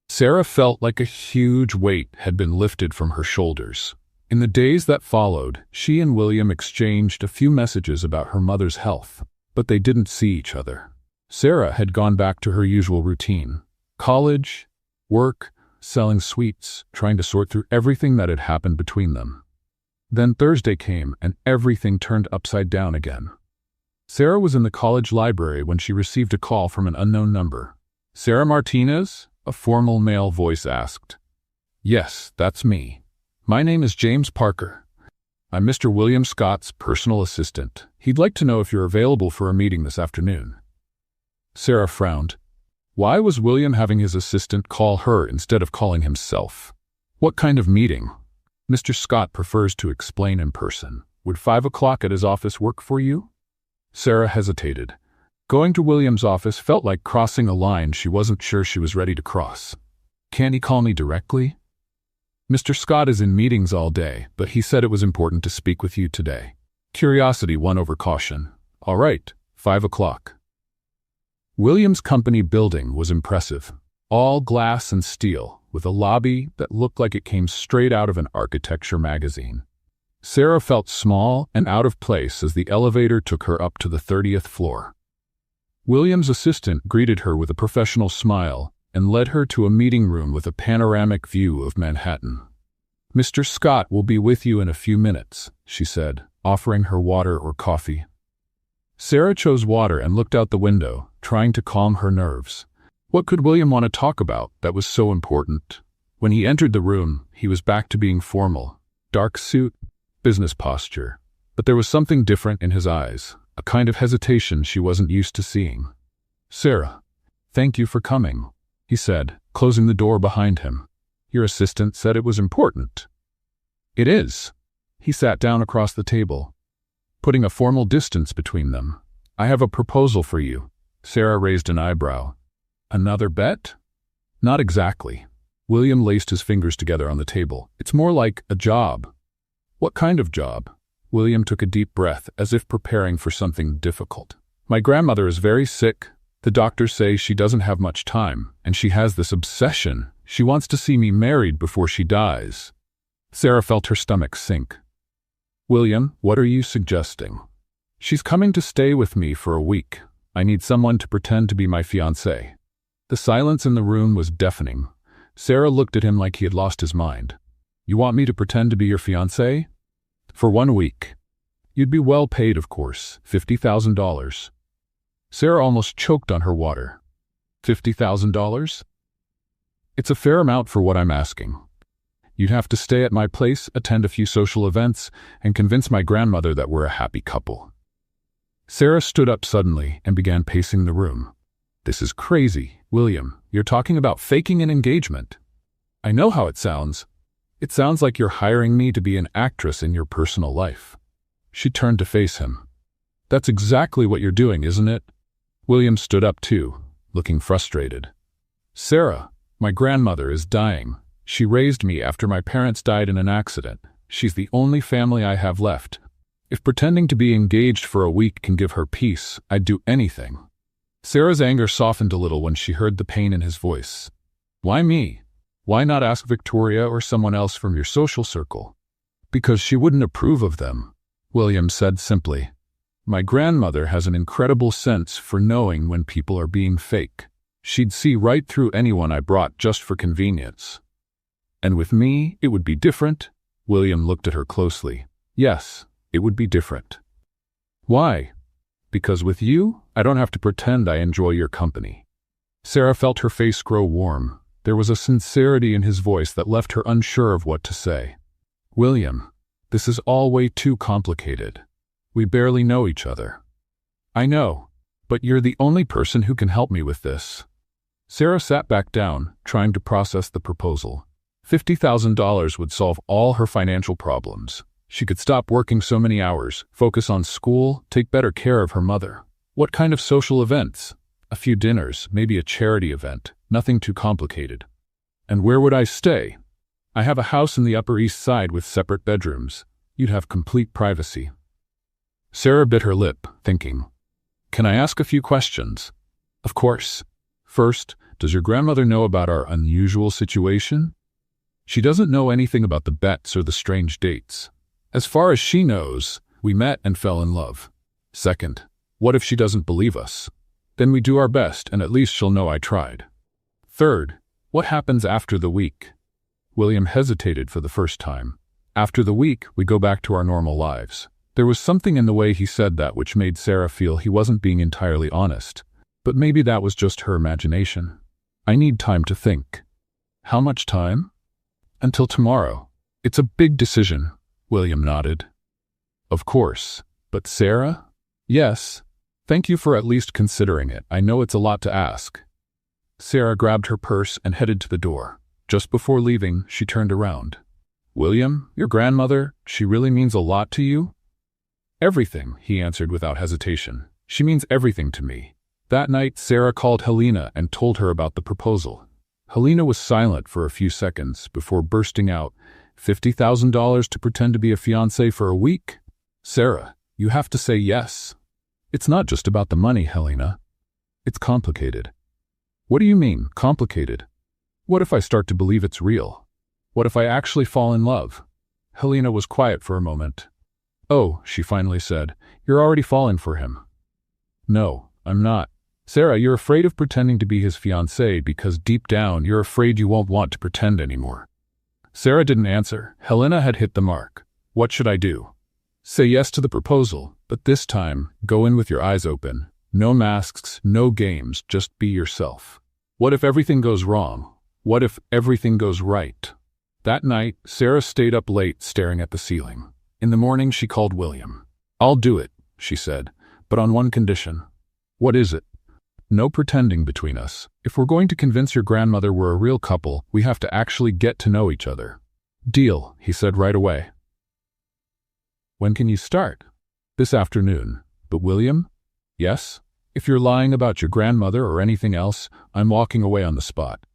Sarah felt like a huge weight had been lifted from her shoulders. In the days that followed, she and William exchanged a few messages about her mother's health, but they didn't see each other. Sarah had gone back to her usual routine. College, work, selling sweets, trying to sort through everything that had happened between them. Then Thursday came and everything turned upside down again. Sarah was in the college library when she received a call from an unknown number. Sarah Martinez? A formal male voice asked. Yes, that's me. My name is James Parker. I'm Mr. William Scott's personal assistant. He'd like to know if you're available for a meeting this afternoon. Sarah frowned. Why was William having his assistant call her instead of calling himself? What kind of meeting? Mr. Scott prefers to explain in person. Would 5 o'clock at his office work for you? Sarah hesitated. Going to William's office felt like crossing a line she wasn't sure she was ready to cross. Can't he call me directly? Mr. Scott is in meetings all day, but he said it was important to speak with you today. Curiosity won over caution. All right, 5 o'clock. William's company building was impressive. All glass and steel, with a lobby that looked like it came straight out of an architecture magazine. Sarah felt small and out of place as the elevator took her up to the 30th floor. William's assistant greeted her with a professional smile and led her to a meeting room with a panoramic view of Manhattan. Mr. Scott will be with you in a few minutes, she said, offering her water or coffee. Sarah chose water and looked out the window, trying to calm her nerves. What could William want to talk about that was so important? When he entered the room, he was back to being formal. Dark suit, business posture. But there was something different in his eyes, a kind of hesitation she wasn't used to seeing. Sarah, thank you for coming, he said, closing the door behind him. Your assistant said it was important. It is. He sat down across the table, putting a formal distance between them. I have a proposal for you. Sarah raised an eyebrow. Another bet? Not exactly. William laced his fingers together on the table. It's more like a job. What kind of job? William took a deep breath, as if preparing for something difficult. My grandmother is very sick. The doctors say she doesn't have much time, and she has this obsession. She wants to see me married before she dies. Sarah felt her stomach sink. William, what are you suggesting? She's coming to stay with me for a week. I need someone to pretend to be my fiancé. The silence in the room was deafening. Sarah looked at him like he had lost his mind. You want me to pretend to be your fiancé? For 1 week. You'd be well paid, of course, $50,000. Sarah almost choked on her water. $50,000? It's a fair amount for what I'm asking. You'd have to stay at my place, attend a few social events, and convince my grandmother that we're a happy couple." Sarah stood up suddenly and began pacing the room. "This is crazy, William. You're talking about faking an engagement. I know how it sounds. It sounds like you're hiring me to be an actress in your personal life." She turned to face him. "That's exactly what you're doing, isn't it?" William stood up too, looking frustrated. "Sarah, my grandmother is dying. She raised me after my parents died in an accident. She's the only family I have left. If pretending to be engaged for a week can give her peace, I'd do anything." Sarah's anger softened a little when she heard the pain in his voice. "Why me? Why not ask Victoria or someone else from your social circle?" "Because she wouldn't approve of them," William said simply. "My grandmother has an incredible sense for knowing when people are being fake. She'd see right through anyone I brought just for convenience. And with me, it would be different." William looked at her closely. "Yes, it would be different." "Why?" "Because with you, I don't have to pretend I enjoy your company." Sarah felt her face grow warm. There was a sincerity in his voice that left her unsure of what to say. "William, this is all way too complicated. We barely know each other." "I know, but you're the only person who can help me with this." Sarah sat back down, trying to process the proposal. $50,000 would solve all her financial problems. She could stop working so many hours, focus on school, take better care of her mother. What kind of social events? A few dinners, maybe a charity event, nothing too complicated. And where would I stay? I have a house in the Upper East Side with separate bedrooms. You'd have complete privacy. Sarah bit her lip, thinking, "Can I ask a few questions?" "Of course. First, does your grandmother know about our unusual situation?" "She doesn't know anything about the bets or the strange dates. As far as she knows, we met and fell in love." "Second, what if she doesn't believe us? Then we do our best and at least she'll know I tried." "Third, what happens after the week?" William hesitated for the first time. "After the week, we go back to our normal lives." There was something in the way he said that which made Sarah feel he wasn't being entirely honest, but maybe that was just her imagination. "I need time to think." "How much time?" "Until tomorrow." "It's a big decision," William nodded. "Of course. But Sarah?" "Yes. Thank you for at least considering it. I know it's a lot to ask." Sarah grabbed her purse and headed to the door. Just before leaving, she turned around. "William, your grandmother, she really means a lot to you?" "Everything," he answered without hesitation. "She means everything to me." That night, Sarah called Helena and told her about the proposal. Helena was silent for a few seconds before bursting out, $50,000 to pretend to be a fiancé for a week? Sarah, you have to say yes. It's not just about the money, Helena. It's complicated. What do you mean, complicated? What if I start to believe it's real? What if I actually fall in love? Helena was quiet for a moment. "Oh," she finally said, "you're already falling for him." "No, I'm not. Sarah, you're afraid of pretending to be his fiancée because deep down you're afraid you won't want to pretend anymore." Sarah didn't answer. Helena had hit the mark. "What should I do?" "Say yes to the proposal, but this time, go in with your eyes open. No masks, no games, just be yourself. What if everything goes wrong? What if everything goes right?" That night, Sarah stayed up late staring at the ceiling. In the morning, she called William. "I'll do it," she said, "but on one condition." "What is it?" "No pretending between us. If we're going to convince your grandmother we're a real couple, we have to actually get to know each other." "Deal," he said right away. "When can you start?" "This afternoon." "But William?" "Yes?" "If you're lying about your grandmother or anything else, I'm walking away on the spot."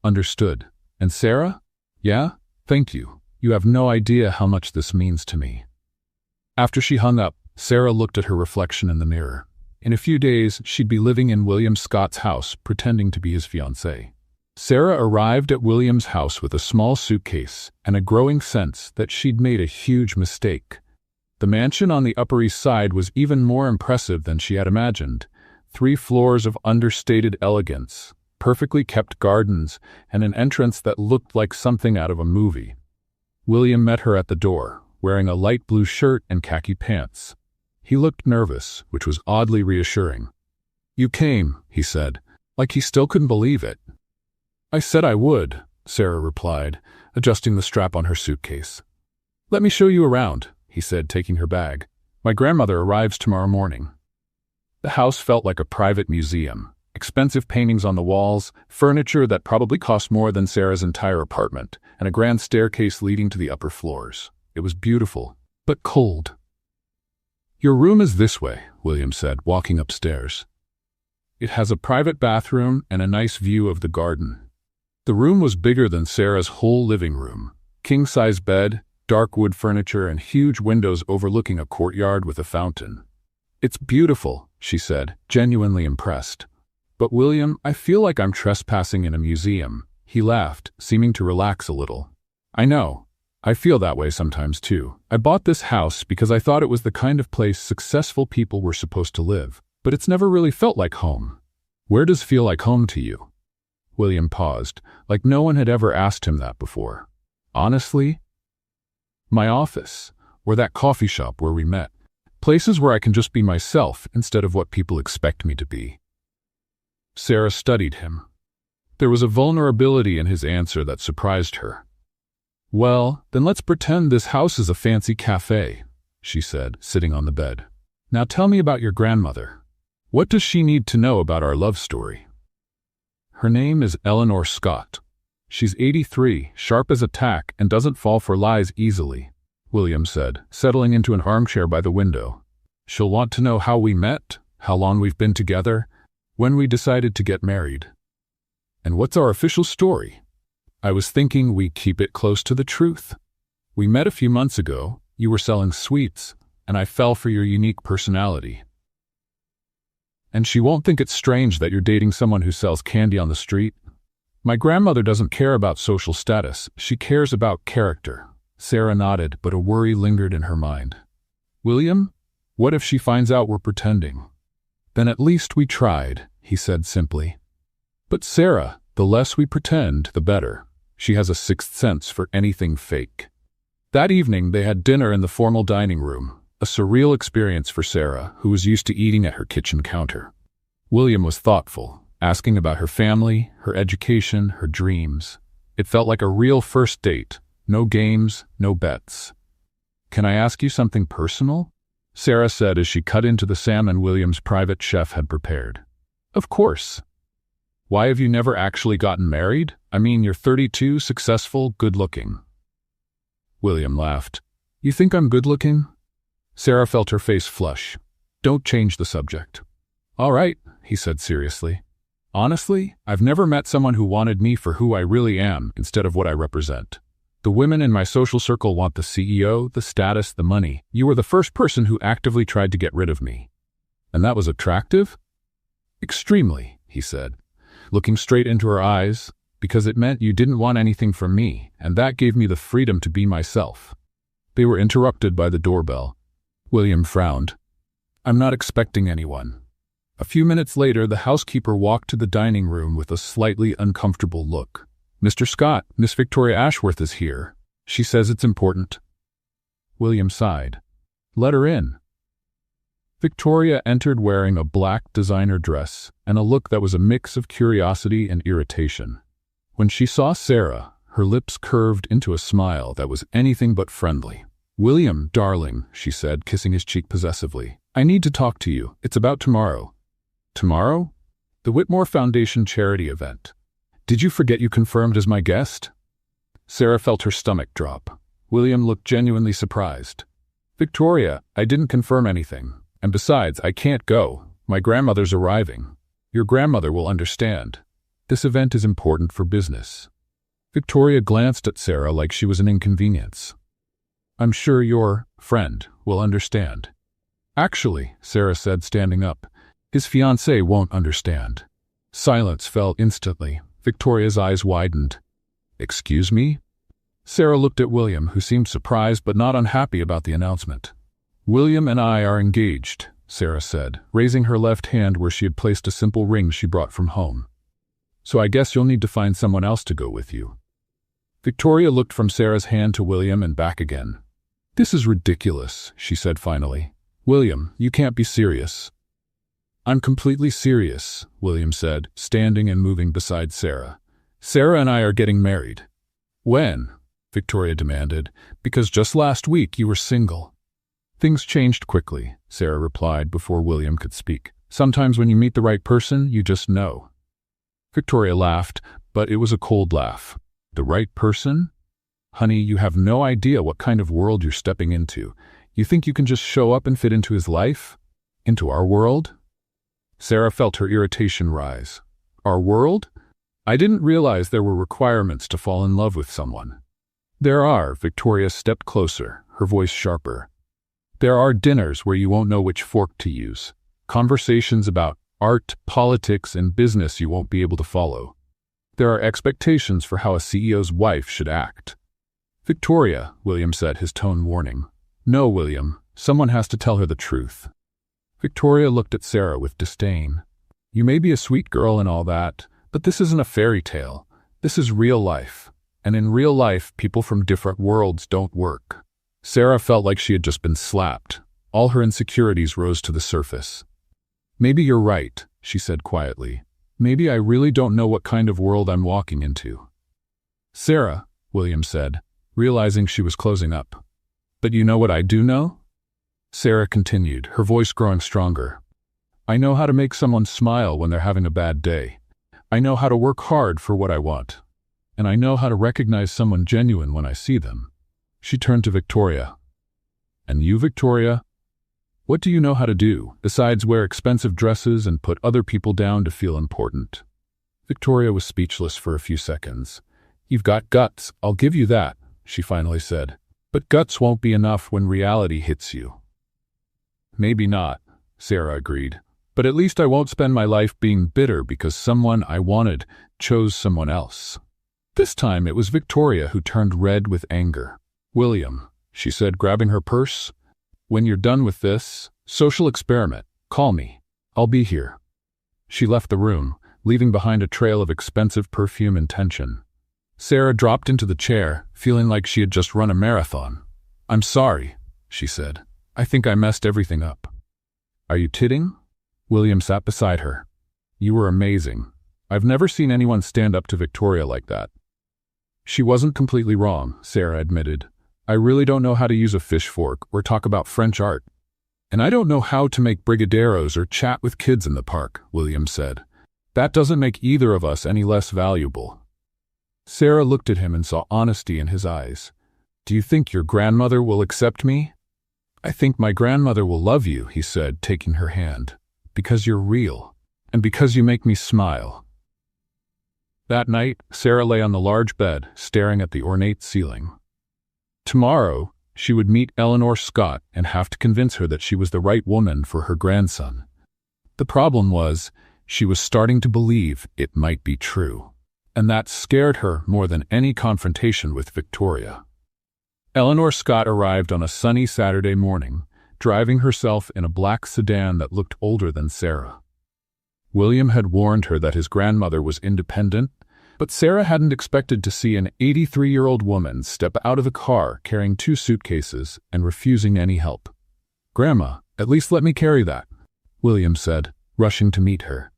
"Understood. And Sarah?" "Yeah? Thank you. You have no idea how much this means to me." After she hung up, Sarah looked at her reflection in the mirror. In a few days, she'd be living in William Scott's house, pretending to be his fiancée. Sarah arrived at William's house with a small suitcase and a growing sense that she'd made a huge mistake. The mansion on the Upper East Side was even more impressive than she had imagined. 3 floors of understated elegance, perfectly kept gardens, and an entrance that looked like something out of a movie. William met her at the door, wearing a light blue shirt and khaki pants. He looked nervous, which was oddly reassuring. "You came," he said, like he still couldn't believe it. "I said I would. Sarah replied, adjusting the strap on her suitcase. "Let me show you around," he said, taking her bag. "My grandmother arrives tomorrow morning." The house felt like a private museum. Expensive paintings on the walls, furniture that probably cost more than Sarah's entire apartment, and a grand staircase leading to the upper floors. It was beautiful, but cold. "Your room is this way," William said, walking upstairs. "It has a private bathroom and a nice view of the garden." The room was bigger than Sarah's whole living room. King-size bed, dark wood furniture, and huge windows overlooking a courtyard with a fountain. "It's beautiful," she said, genuinely impressed. "But William, I feel like I'm trespassing in a museum." He laughed, seeming to relax a little. "I know. I feel that way sometimes too. I bought this house because I thought it was the kind of place successful people were supposed to live, but it's never really felt like home." "Where does feel like home to you?" William paused, like no one had ever asked him that before. "Honestly, my office, or that coffee shop where we met. Places where I can just be myself instead of what people expect me to be." Sarah studied him. There was a vulnerability in his answer that surprised her. "Well, then let's pretend this house is a fancy cafe," she said, sitting on the bed. "Now tell me about your grandmother. What does she need to know about our love story?" "Her name is Eleanor Scott. She's 83, sharp as a tack, and doesn't fall for lies easily," William said, settling into an armchair by the window. "She'll want to know how we met, how long we've been together, when we decided to get married. And what's our official story? I was thinking we keep it close to the truth. We met a few months ago, you were selling sweets, and I fell for your unique personality. And she won't think it's strange that you're dating someone who sells candy on the street. My grandmother doesn't care about social status, she cares about character." Sarah nodded, but a worry lingered in her mind. "William, what if she finds out we're pretending?" "Then at least we tried," he said simply. "But Sarah, the less we pretend, the better. She has a sixth sense for anything fake." That evening they had dinner in the formal dining room, a surreal experience for Sarah, who was used to eating at her kitchen counter. William was thoughtful, asking about her family, her education, her dreams. It felt like a real first date. No games, no bets. "Can I ask you something personal?" Sarah said as she cut into the salmon William's private chef had prepared. "Of course. Why have you never actually gotten married? I mean, you're 32, successful, good-looking." William laughed. "You think I'm good-looking?" Sarah felt her face flush. "Don't change the subject." "All right," he said seriously. "Honestly, I've never met someone who wanted me for who I really am instead of what I represent. The women in my social circle want the CEO, the status, the money. You were the first person who actively tried to get rid of me." "And that was attractive?" "Extremely," he said, looking straight into her eyes, "because it meant you didn't want anything from me, and that gave me the freedom to be myself." They were interrupted by the doorbell. William frowned. "I'm not expecting anyone." A few minutes later, the housekeeper walked to the dining room with a slightly uncomfortable look. "Mr. Scott, Miss Victoria Ashworth is here. She says it's important." William sighed. "Let her in." Victoria entered wearing a black designer dress and a look that was a mix of curiosity and irritation. When she saw Sarah, her lips curved into a smile that was anything but friendly. "William, darling," she said, kissing his cheek possessively. "I need to talk to you. It's about tomorrow." "Tomorrow?" "The Whitmore Foundation charity event. Did you forget you confirmed as my guest?" Sarah felt her stomach drop. William looked genuinely surprised. "Victoria, I didn't confirm anything. And besides, I can't go. My grandmother's arriving. Your grandmother will understand. This event is important for business." Victoria glanced at Sarah like she was an inconvenience. "I'm sure your friend will understand." "Actually," Sarah said, standing up, "his fiancée won't understand." Silence fell instantly. Victoria's eyes widened. "Excuse me?" Sarah looked at William, who seemed surprised but not unhappy about the announcement. "William and I are engaged," Sarah said, raising her left hand where she had placed a simple ring she brought from home. "So I guess you'll need to find someone else to go with you." Victoria looked from Sarah's hand to William and back again. "This is ridiculous," she said finally. "William, you can't be serious." "I'm completely serious," William said, standing and moving beside Sarah. Sarah and I are getting married. When? Victoria demanded. Because just last week you were single. Things changed quickly, Sarah replied before William could speak. Sometimes when you meet the right person, you just know. Victoria laughed, but it was a cold laugh. The right person? Honey, you have no idea what kind of world you're stepping into. You think you can just show up and fit into his life? Into our world? Sarah felt her irritation rise. Our world? I didn't realize there were requirements to fall in love with someone. There are. Victoria stepped closer, her voice sharper. There are dinners where you won't know which fork to use. Conversations about art, politics, and business you won't be able to follow. There are expectations for how a CEO's wife should act. Victoria, William said, his tone warning. No, William, someone has to tell her the truth. Victoria looked at Sarah with disdain. You may be a sweet girl and all that, but this isn't a fairy tale. This is real life. And in real life, people from different worlds don't work. Sarah felt like she had just been slapped. All her insecurities rose to the surface. Maybe you're right, she said quietly. Maybe I really don't know what kind of world I'm walking into. Sarah, William said, realizing she was closing up. But you know what I do know? Sarah continued, her voice growing stronger. I know how to make someone smile when they're having a bad day. I know how to work hard for what I want. And I know how to recognize someone genuine when I see them. She turned to Victoria. And you, Victoria? What do you know how to do, besides wear expensive dresses and put other people down to feel important? Victoria was speechless for a few seconds. You've got guts, I'll give you that, she finally said. But guts won't be enough when reality hits you. Maybe not, Sarah agreed. But at least I won't spend my life being bitter because someone I wanted chose someone else. This time it was Victoria who turned red with anger. William, she said, grabbing her purse, when you're done with this social experiment, call me. I'll be here. She left the room, leaving behind a trail of expensive perfume and tension. Sarah dropped into the chair, feeling like she had just run a marathon. I'm sorry, she said. I think I messed everything up. Are you kidding? William sat beside her. You were amazing. I've never seen anyone stand up to Victoria like that. She wasn't completely wrong, Sarah admitted. I really don't know how to use a fish fork or talk about French art. And I don't know how to make brigadeiros or chat with kids in the park, William said. That doesn't make either of us any less valuable. Sarah looked at him and saw honesty in his eyes. Do you think your grandmother will accept me? I think my grandmother will love you, he said, taking her hand. Because you're real. And because you make me smile. That night, Sarah lay on the large bed, staring at the ornate ceiling. Tomorrow, she would meet Eleanor Scott and have to convince her that she was the right woman for her grandson. The problem was, she was starting to believe it might be true. And that scared her more than any confrontation with Victoria. Eleanor Scott arrived on a sunny Saturday morning, driving herself in a black sedan that looked older than Sarah. William had warned her that his grandmother was independent, but Sarah hadn't expected to see an 83-year-old woman step out of the car carrying 2 suitcases and refusing any help. Grandma, at least let me carry that, William said, rushing to meet her.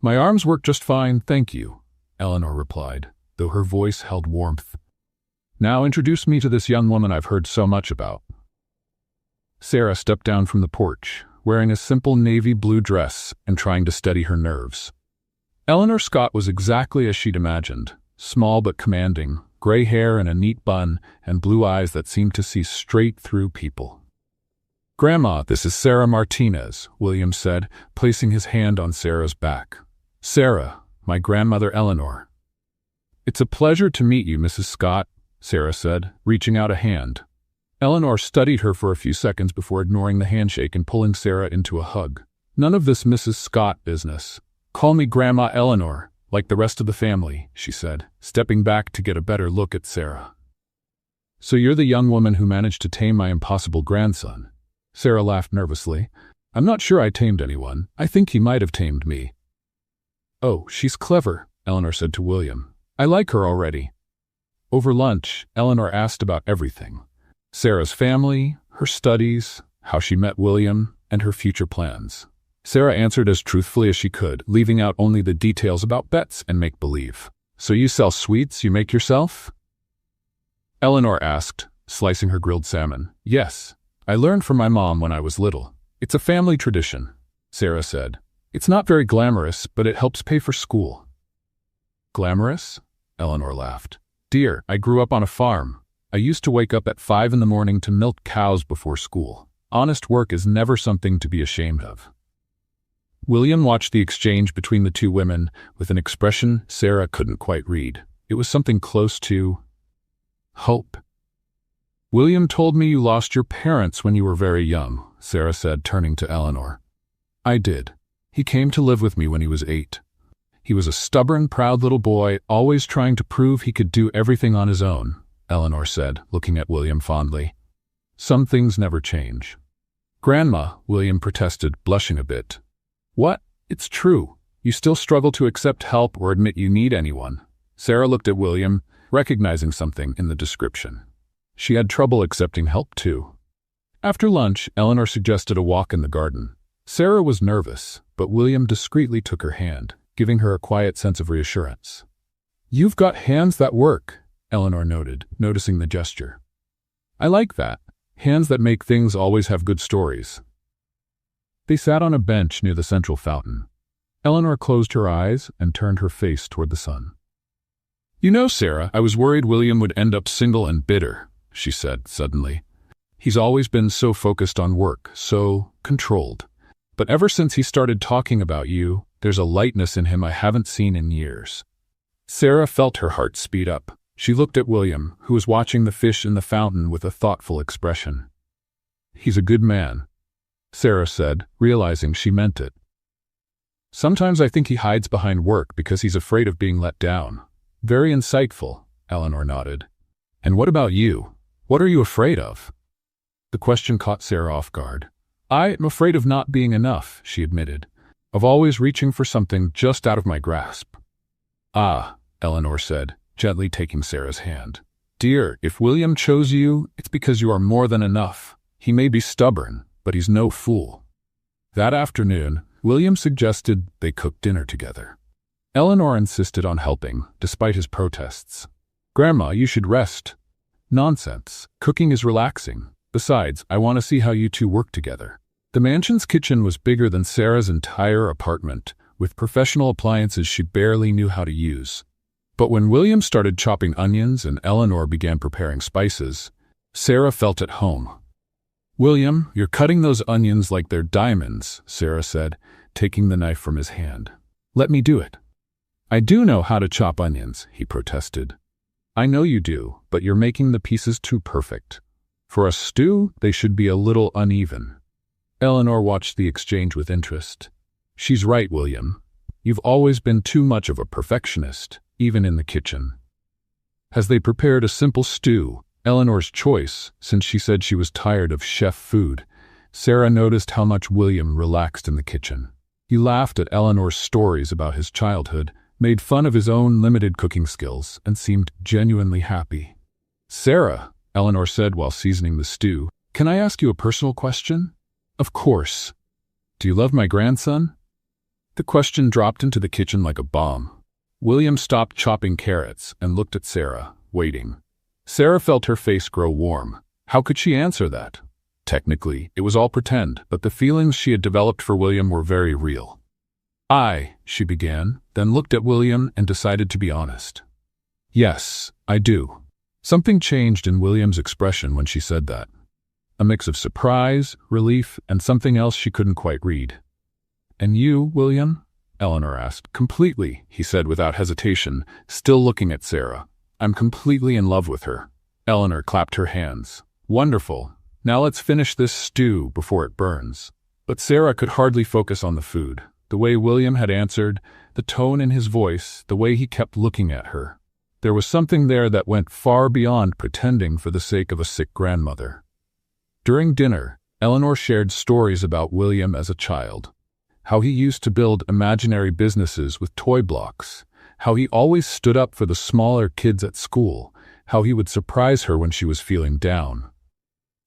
My arms work just fine, thank you, Eleanor replied, though her voice held warmth. Now introduce me to this young woman I've heard so much about. Sarah stepped down from the porch, wearing a simple navy blue dress and trying to steady her nerves. Eleanor Scott was exactly as she'd imagined, small but commanding, gray hair in a neat bun, and blue eyes that seemed to see straight through people. Grandma, this is Sarah Martinez, William said, placing his hand on Sarah's back. Sarah, my grandmother Eleanor. It's a pleasure to meet you, Mrs. Scott, Sarah said, reaching out a hand. Eleanor studied her for a few seconds before ignoring the handshake and pulling Sarah into a hug. None of this Mrs. Scott business. Call me Grandma Eleanor, like the rest of the family, she said, stepping back to get a better look at Sarah. So you're the young woman who managed to tame my impossible grandson. Sarah laughed nervously. I'm not sure I tamed anyone. I think he might have tamed me. Oh, she's clever, Eleanor said to William. I like her already. Over lunch, Eleanor asked about everything. Sarah's family, her studies, how she met William, and her future plans. Sarah answered as truthfully as she could, leaving out only the details about bets and make-believe. So you sell sweets you make yourself? Eleanor asked, slicing her grilled salmon. Yes, I learned from my mom when I was little. It's a family tradition, Sarah said. It's not very glamorous, but it helps pay for school. Glamorous? Eleanor laughed. Dear, I grew up on a farm. I used to wake up at 5 in the morning to milk cows before school. Honest work is never something to be ashamed of. William watched the exchange between the two women with an expression Sarah couldn't quite read. It was something close to hope. William told me you lost your parents when you were very young, Sarah said, turning to Eleanor. I did. He came to live with me when he was 8. He was a stubborn, proud little boy, always trying to prove he could do everything on his own, Eleanor said, looking at William fondly. Some things never change. Grandma, William protested, blushing a bit. What? It's true. You still struggle to accept help or admit you need anyone. Sarah looked at William, recognizing something in the description. She had trouble accepting help too. After lunch, Eleanor suggested a walk in the garden. Sarah was nervous, but William discreetly took her hand, giving her a quiet sense of reassurance. You've got hands that work, Eleanor noted, noticing the gesture. I like that. Hands that make things always have good stories. They sat on a bench near the central fountain. Eleanor closed her eyes and turned her face toward the sun. You know, Sarah, I was worried William would end up single and bitter, she said suddenly. He's always been so focused on work, so controlled. But ever since he started talking about you, there's a lightness in him I haven't seen in years. Sarah felt her heart speed up. She looked at William, who was watching the fish in the fountain with a thoughtful expression. He's a good man, Sarah said, realizing she meant it. Sometimes I think he hides behind work because he's afraid of being let down. Very insightful, Eleanor nodded. And what about you? What are you afraid of? The question caught Sarah off guard. I am afraid of not being enough, she admitted. Of always reaching for something just out of my grasp. Ah, Eleanor said, gently taking Sarah's hand. Dear, if William chose you, it's because you are more than enough. He may be stubborn, but he's no fool. That afternoon, William suggested they cook dinner together. Eleanor insisted on helping, despite his protests. Grandma, you should rest. Nonsense. Cooking is relaxing. Besides, I want to see how you two work together. The mansion's kitchen was bigger than Sarah's entire apartment, with professional appliances she barely knew how to use. But when William started chopping onions and Eleanor began preparing spices, Sarah felt at home. William, you're cutting those onions like they're diamonds, Sarah said, taking the knife from his hand. Let me do it. I do know how to chop onions, he protested. I know you do, but you're making the pieces too perfect. For a stew, they should be a little uneven. Eleanor watched the exchange with interest. She's right, William. You've always been too much of a perfectionist, even in the kitchen. As they prepared a simple stew, Eleanor's choice, since she said she was tired of chef food, Sarah noticed how much William relaxed in the kitchen. He laughed at Eleanor's stories about his childhood, made fun of his own limited cooking skills, and seemed genuinely happy. Sarah, Eleanor said while seasoning the stew, can I ask you a personal question? Of course. Do you love my grandson? The question dropped into the kitchen like a bomb. William stopped chopping carrots and looked at Sarah, waiting. Sarah felt her face grow warm. How could she answer that? Technically, it was all pretend, but the feelings she had developed for William were very real. She began, then looked at William and decided to be honest. Yes, I do. Something changed in William's expression when she said that. A mix of surprise, relief, and something else she couldn't quite read. And you, William? Eleanor asked. Completely, he said without hesitation, still looking at Sarah. I'm completely in love with her. Eleanor clapped her hands. Wonderful. Now let's finish this stew before it burns. But Sarah could hardly focus on the food. The way William had answered, the tone in his voice, the way he kept looking at her. There was something there that went far beyond pretending for the sake of a sick grandmother. During dinner, Eleanor shared stories about William as a child. How he used to build imaginary businesses with toy blocks. How he always stood up for the smaller kids at school. How he would surprise her when she was feeling down.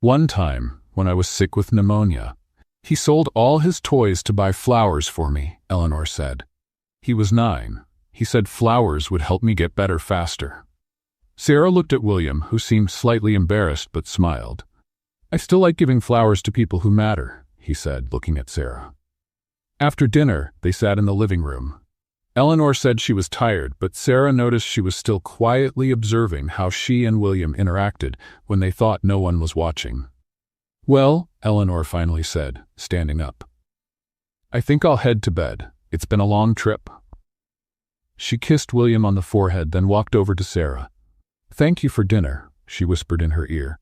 One time, when I was sick with pneumonia, he sold all his toys to buy flowers for me, Eleanor said. He was 9. He said flowers would help me get better faster. Sarah looked at William, who seemed slightly embarrassed but smiled. I still like giving flowers to people who matter, he said, looking at Sarah. After dinner, they sat in the living room. Eleanor said she was tired, but Sarah noticed she was still quietly observing how she and William interacted when they thought no one was watching. Well, Eleanor finally said, standing up. I think I'll head to bed. It's been a long trip. She kissed William on the forehead, then walked over to Sarah. Thank you for dinner, she whispered in her ear.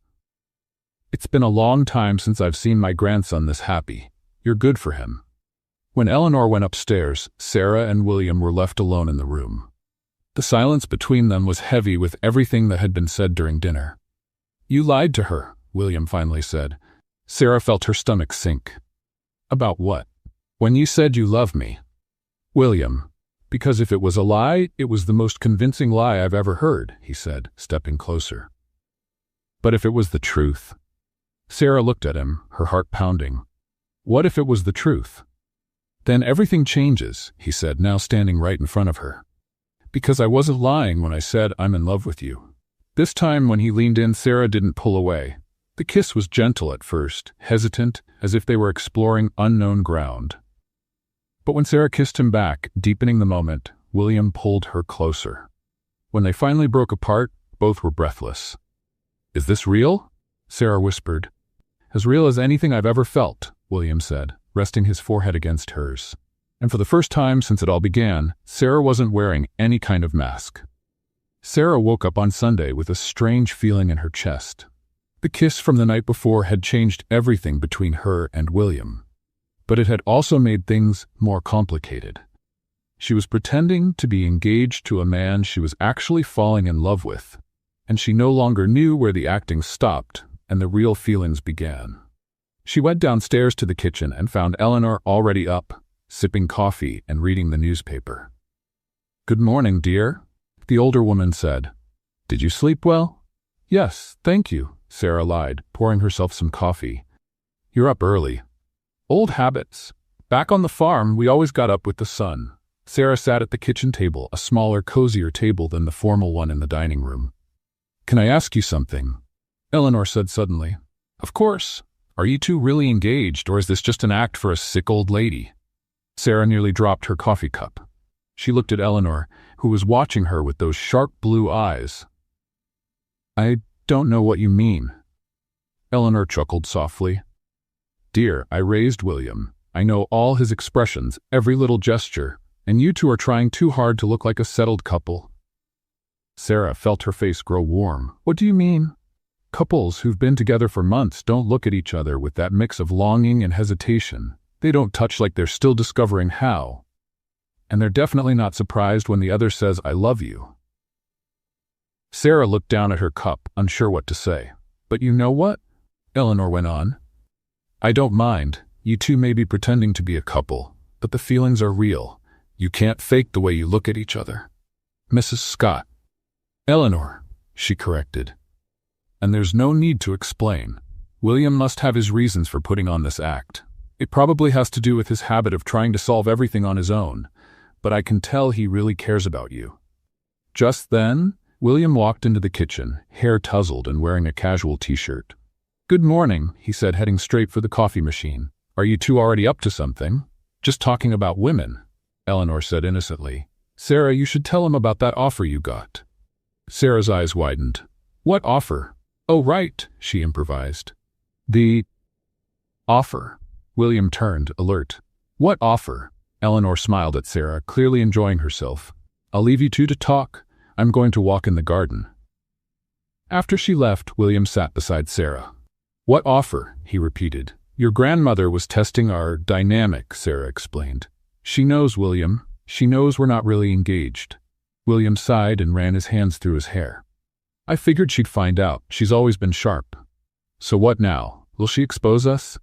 It's been a long time since I've seen my grandson this happy. You're good for him. When Eleanor went upstairs, Sarah and William were left alone in the room. The silence between them was heavy with everything that had been said during dinner. You lied to her, William finally said. Sarah felt her stomach sink. About what? When you said you love me. William. Because if it was a lie, it was the most convincing lie I've ever heard, he said, stepping closer. But if it was the truth? Sarah looked at him, her heart pounding. What if it was the truth? Then everything changes, he said, now standing right in front of her. Because I wasn't lying when I said I'm in love with you. This time when he leaned in, Sarah didn't pull away. The kiss was gentle at first, hesitant, as if they were exploring unknown ground. But when Sarah kissed him back, deepening the moment, William pulled her closer. When they finally broke apart, both were breathless. Is this real? Sarah whispered. As real as anything I've ever felt, William said, resting his forehead against hers. And for the first time since it all began, Sarah wasn't wearing any kind of mask. Sarah woke up on Sunday with a strange feeling in her chest. The kiss from the night before had changed everything between her and William. But it had also made things more complicated. She was pretending to be engaged to a man she was actually falling in love with, and she no longer knew where the acting stopped and the real feelings began. She went downstairs to the kitchen and found Eleanor already up, sipping coffee and reading the newspaper. Good morning, dear, the older woman said. Did you sleep well? Yes, thank you, Sarah lied, pouring herself some coffee. You're up early. Old habits. Back on the farm, we always got up with the sun. Sarah sat at the kitchen table, a smaller, cozier table than the formal one in the dining room. Can I ask you something? Eleanor said suddenly. Of course. Are you two really engaged, or is this just an act for a sick old lady? Sarah nearly dropped her coffee cup. She looked at Eleanor, who was watching her with those sharp blue eyes. I don't know what you mean. Eleanor chuckled softly. Dear, I raised William. I know all his expressions, every little gesture, and you two are trying too hard to look like a settled couple. Sarah felt her face grow warm. What do you mean? Couples who've been together for months don't look at each other with that mix of longing and hesitation. They don't touch like they're still discovering how. And they're definitely not surprised when the other says, I love you. Sarah looked down at her cup, unsure what to say. But you know what? Eleanor went on. I don't mind. You two may be pretending to be a couple, but the feelings are real. You can't fake the way you look at each other. Mrs. Scott. Eleanor, she corrected. And there's no need to explain. William must have his reasons for putting on this act. It probably has to do with his habit of trying to solve everything on his own, but I can tell he really cares about you. Just then, William walked into the kitchen, hair tousled and wearing a casual t-shirt. Good morning, he said, heading straight for the coffee machine. Are you two already up to something? Just talking about women, Eleanor said innocently. Sarah, you should tell him about that offer you got. Sarah's eyes widened. What offer? Oh, right, she improvised. The offer. William turned, alert. What offer? Eleanor smiled at Sarah, clearly enjoying herself. I'll leave you two to talk. I'm going to walk in the garden. After she left, William sat beside Sarah. What offer? He repeated. Your grandmother was testing our dynamic, Sarah explained. She knows, William. She knows we're not really engaged. William sighed and ran his hands through his hair. I figured she'd find out. She's always been sharp. So what now? Will she expose us?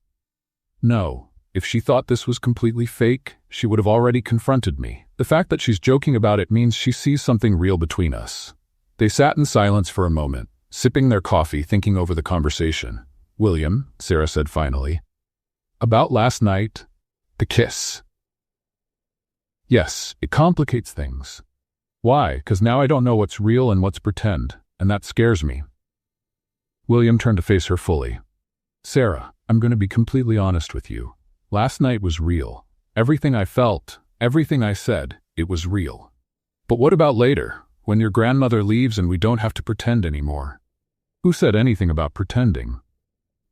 No. If she thought this was completely fake, she would have already confronted me. The fact that she's joking about it means she sees something real between us. They sat in silence for a moment, sipping their coffee, thinking over the conversation. William, Sarah said finally. About last night, the kiss. Yes, it complicates things. Why? 'Cause now I don't know what's real and what's pretend, and that scares me. William turned to face her fully. Sarah, I'm going to be completely honest with you. Last night was real. Everything I felt, everything I said, it was real. But what about later, when your grandmother leaves and we don't have to pretend anymore? Who said anything about pretending?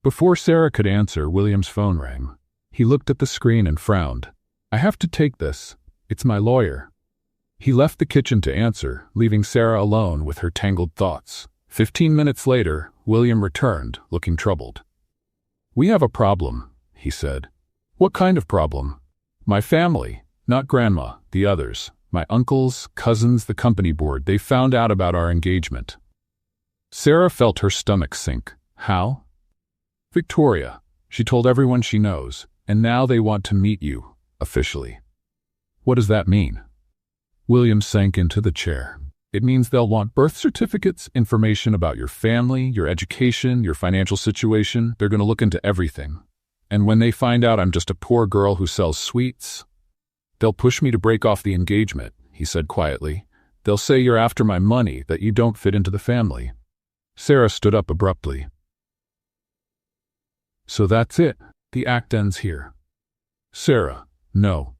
Before Sarah could answer, William's phone rang. He looked at the screen and frowned. I have to take this. It's my lawyer. He left the kitchen to answer, leaving Sarah alone with her tangled thoughts. 15 minutes later, William returned, looking troubled. We have a problem, he said. What kind of problem? My family, not Grandma, the others, my uncles, cousins, the company board, they found out about our engagement. Sarah felt her stomach sink. How? Victoria. She told everyone she knows, and now they want to meet you, officially. What does that mean? William sank into the chair. It means they'll want birth certificates, information about your family, your education, your financial situation. They're going to look into everything. And when they find out I'm just a poor girl who sells sweets, they'll push me to break off the engagement, he said quietly. They'll say you're after my money, that you don't fit into the family. Sarah stood up abruptly. So that's it. The act ends here. Sarah, no.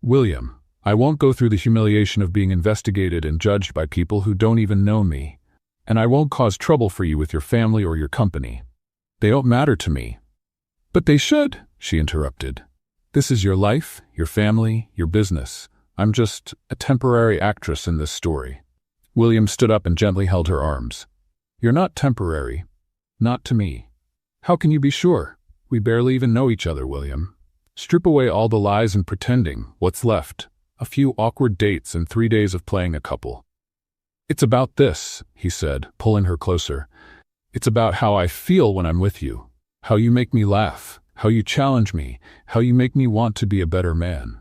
William, I won't go through the humiliation of being investigated and judged by people who don't even know me. And I won't cause trouble for you with your family or your company. They don't matter to me. But they should, she interrupted. This is your life, your family, your business. I'm just a temporary actress in this story. William stood up and gently held her arms. You're not temporary. Not to me. How can you be sure? We barely even know each other, William. Strip away all the lies and pretending. What's left? A few awkward dates and 3 days of playing a couple. It's about this, he said, pulling her closer. It's about how I feel when I'm with you. How you make me laugh. How you challenge me. How you make me want to be a better man.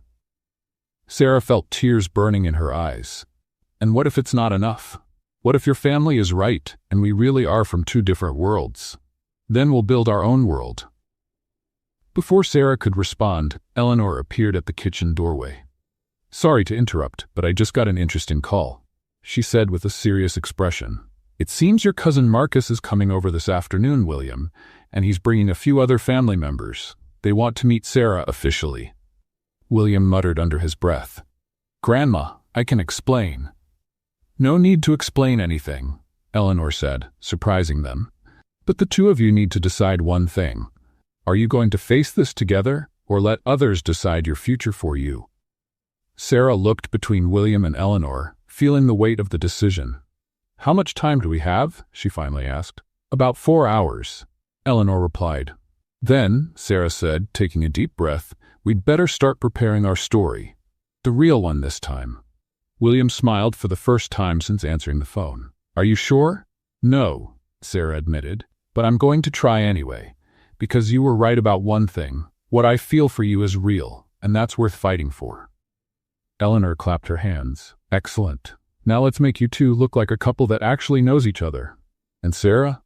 Sarah felt tears burning in her eyes. And what if it's not enough? What if your family is right and we really are from two different worlds? Then we'll build our own world. Before Sarah could respond, Eleanor appeared at the kitchen doorway. Sorry to interrupt, but I just got an interesting call, she said with a serious expression. It seems your cousin Marcus is coming over this afternoon, William, and he's bringing a few other family members. They want to meet Sarah officially. William muttered under his breath. Grandma, I can explain. No need to explain anything, Eleanor said, surprising them. But the two of you need to decide one thing. Are you going to face this together, or let others decide your future for you? Sarah looked between William and Eleanor, feeling the weight of the decision. How much time do we have? She finally asked. About 4 hours, Eleanor replied. Then, Sarah said, taking a deep breath, we'd better start preparing our story. The real one this time. William smiled for the first time since answering the phone. Are you sure? No, Sarah admitted, but I'm going to try anyway. Because you were right about one thing. What I feel for you is real, and that's worth fighting for. Eleanor clapped her hands. Excellent. Now let's make you two look like a couple that actually knows each other. And Sarah?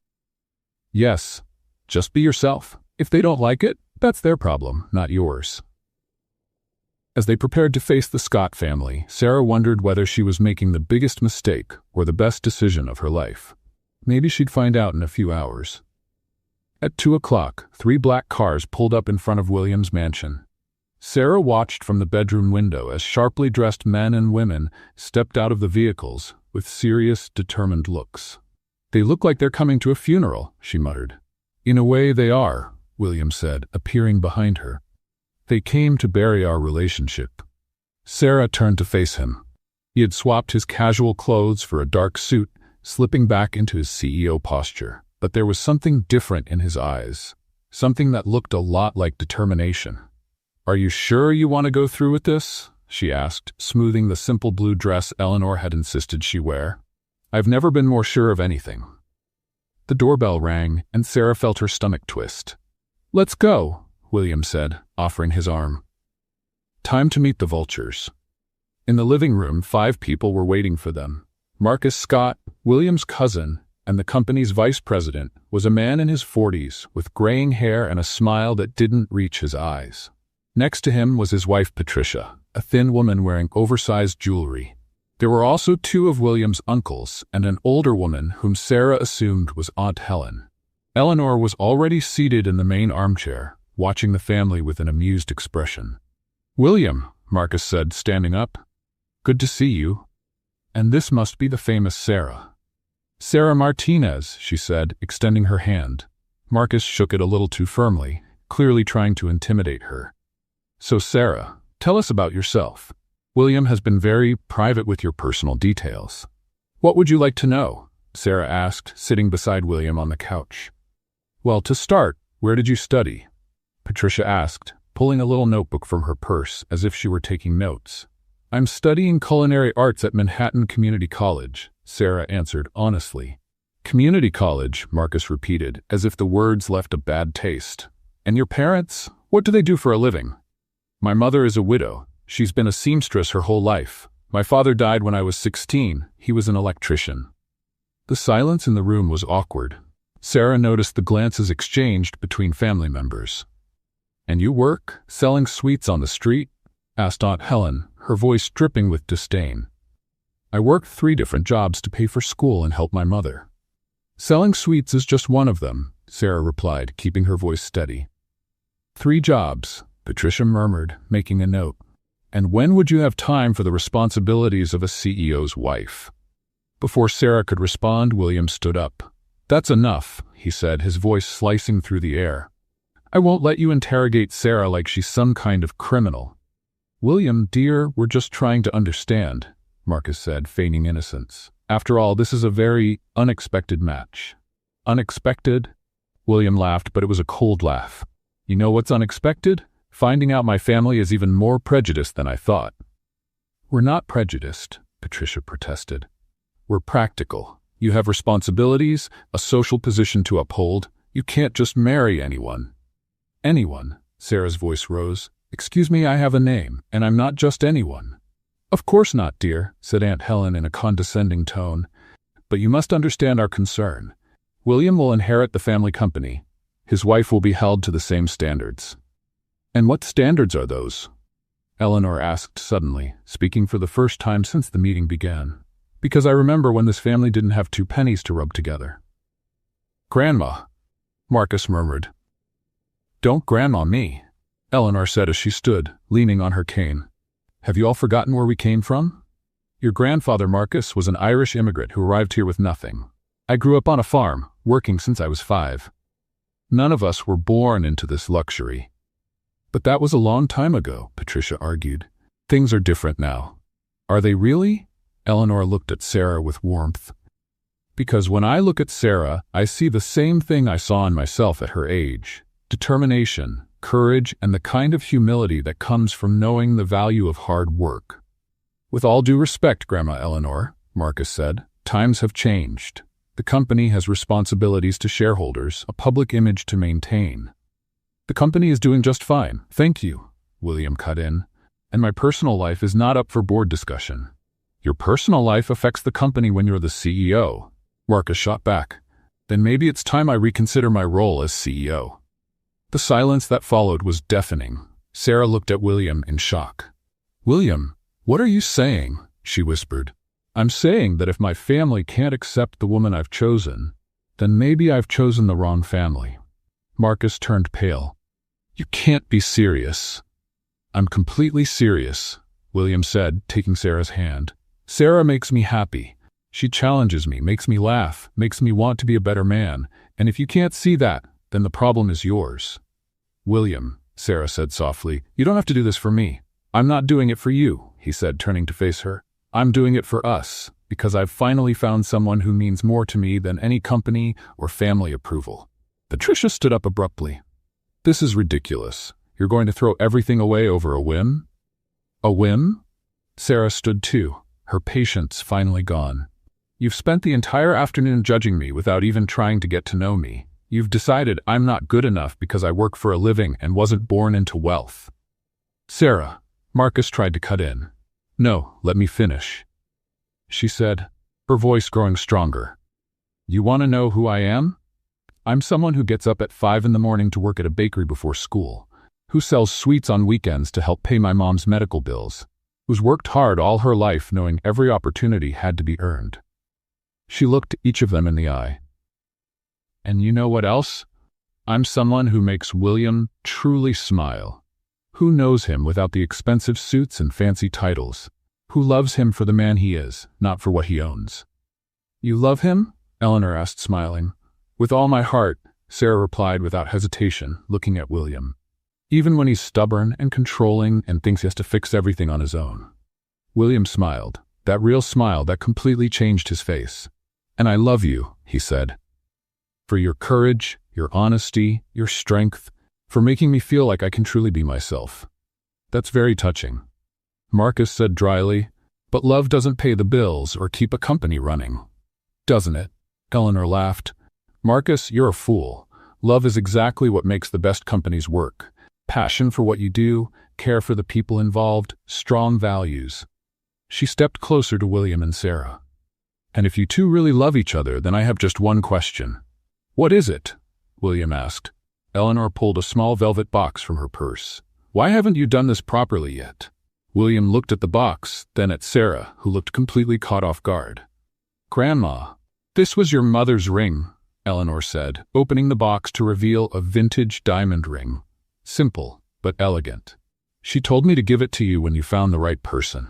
Yes. Just be yourself. If they don't like it, that's their problem, not yours. As they prepared to face the Scott family, Sarah wondered whether she was making the biggest mistake or the best decision of her life. Maybe she'd find out in a few hours. At 2 o'clock, 3 black cars pulled up in front of William's mansion. Sarah watched from the bedroom window as sharply dressed men and women stepped out of the vehicles with serious, determined looks. They look like they're coming to a funeral, she muttered. In a way they are, William said, appearing behind her. They came to bury our relationship. Sarah turned to face him. He had swapped his casual clothes for a dark suit, slipping back into his CEO posture. But there was something different in his eyes, something that looked a lot like determination. Are you sure you want to go through with this? She asked, smoothing the simple blue dress Eleanor had insisted she wear. I've never been more sure of anything. The doorbell rang, and Sarah felt her stomach twist. Let's go, William said, offering his arm. Time to meet the vultures. In the living room, 5 people were waiting for them. Marcus Scott, William's cousin, and the company's vice president, was a man in his 40s with graying hair and a smile that didn't reach his eyes. Next to him was his wife Patricia, a thin woman wearing oversized jewelry. There were also two of William's uncles and an older woman whom Sarah assumed was Aunt Helen. Eleanor was already seated in the main armchair, watching the family with an amused expression. "William," Marcus said, standing up. "Good to see you. And this must be the famous Sarah." "Sarah Martinez," she said, extending her hand. Marcus shook it a little too firmly, clearly trying to intimidate her. "So Sarah, tell us about yourself. William has been very private with your personal details." "What would you like to know?" Sarah asked, sitting beside William on the couch. "Well, to start, where did you study?" Patricia asked, pulling a little notebook from her purse as if she were taking notes. "I'm studying culinary arts at Manhattan Community College," Sarah answered honestly. "Community college," Marcus repeated, as if the words left a bad taste. "And your parents? What do they do for a living?" "My mother is a widow. She's been a seamstress her whole life. My father died when I was 16. He was an electrician." The silence in the room was awkward. Sarah noticed the glances exchanged between family members. "And you work, selling sweets on the street?" asked Aunt Helen, her voice dripping with disdain. "I worked 3 different jobs to pay for school and help my mother." "Selling sweets is just one of them," Sarah replied, keeping her voice steady. "3 jobs," Patricia murmured, making a note. "And when would you have time for the responsibilities of a CEO's wife?" Before Sarah could respond, William stood up. "That's enough," he said, his voice slicing through the air. "I won't let you interrogate Sarah like she's some kind of criminal." "William, dear, we're just trying to understand," Marcus said, feigning innocence. "After all, this is a very unexpected match." "Unexpected?" William laughed, but it was a cold laugh. "You know what's unexpected? Finding out my family is even more prejudiced than I thought." "We're not prejudiced," Patricia protested. "We're practical. You have responsibilities, a social position to uphold. You can't just marry anyone." "Anyone?" Sarah's voice rose. "Excuse me, I have a name, and I'm not just anyone." "Of course not, dear," said Aunt Helen in a condescending tone. "But you must understand our concern. William will inherit the family company. His wife will be held to the same standards." "And what standards are those?" Eleanor asked suddenly, speaking for the first time since the meeting began. "Because I remember when this family didn't have 2 pennies to rub together." "Grandma," Marcus murmured. "Don't grandma me," Eleanor said as she stood, leaning on her cane. "Have you all forgotten where we came from? Your grandfather, Marcus, was an Irish immigrant who arrived here with nothing. I grew up on a farm, working since I was 5. None of us were born into this luxury." "But that was a long time ago," Patricia argued. "Things are different now." "Are they really?" Eleanor looked at Sarah with warmth. "Because when I look at Sarah, I see the same thing I saw in myself at her age. Determination, courage, and the kind of humility that comes from knowing the value of hard work." "With all due respect, Grandma Eleanor," Marcus said, "times have changed. The company has responsibilities to shareholders, a public image to maintain." "The company is doing just fine, thank you," William cut in. "And my personal life is not up for board discussion." "Your personal life affects the company when you're the CEO," Marcus shot back. "Then maybe it's time I reconsider my role as CEO." The silence that followed was deafening. Sarah looked at William in shock. "William, what are you saying?" she whispered. "I'm saying that if my family can't accept the woman I've chosen, then maybe I've chosen the wrong family." Marcus turned pale. "You can't be serious." "I'm completely serious," William said, taking Sarah's hand. "Sarah makes me happy. She challenges me, makes me laugh, makes me want to be a better man, and if you can't see that, then the problem is yours." "William," Sarah said softly, "you don't have to do this for me. I'm not doing it for you," he said, turning to face her. "I'm doing it for us, because I've finally found someone who means more to me than any company or family approval." Patricia stood up abruptly. "This is ridiculous. You're going to throw everything away over a whim?" "A whim?" Sarah stood too, her patience finally gone. "You've spent the entire afternoon judging me without even trying to get to know me. You've decided I'm not good enough because I work for a living and wasn't born into wealth." "Sarah," Marcus tried to cut in. "No, let me finish," she said, her voice growing stronger. "You want to know who I am? I'm someone who gets up at 5 in the morning to work at a bakery before school, who sells sweets on weekends to help pay my mom's medical bills, who's worked hard all her life knowing every opportunity had to be earned. She looked each of them in the eye. And you know what else? I'm someone who makes William truly smile. Who knows him without the expensive suits and fancy titles? Who loves him for the man he is, not for what he owns? You love him? Eleanor asked, smiling. With all my heart, Sarah replied without hesitation, looking at William. Even when he's stubborn and controlling and thinks he has to fix everything on his own. William smiled, that real smile that completely changed his face. And I love you, he said. For your courage, your honesty, your strength, for making me feel like I can truly be myself. That's very touching. Marcus said dryly, but love doesn't pay the bills or keep a company running. Doesn't it? Eleanor laughed. Marcus, you're a fool. Love is exactly what makes the best companies work. Passion for what you do, care for the people involved, strong values. She stepped closer to William and Sarah. And if you two really love each other, then I have just one question. What is it? William asked. Eleanor pulled a small velvet box from her purse. Why haven't you done this properly yet? William looked at the box, then at Sarah, who looked completely caught off guard. Grandma, this was your mother's ring, Eleanor said, opening the box to reveal a vintage diamond ring. Simple, but elegant. She told me to give it to you when you found the right person.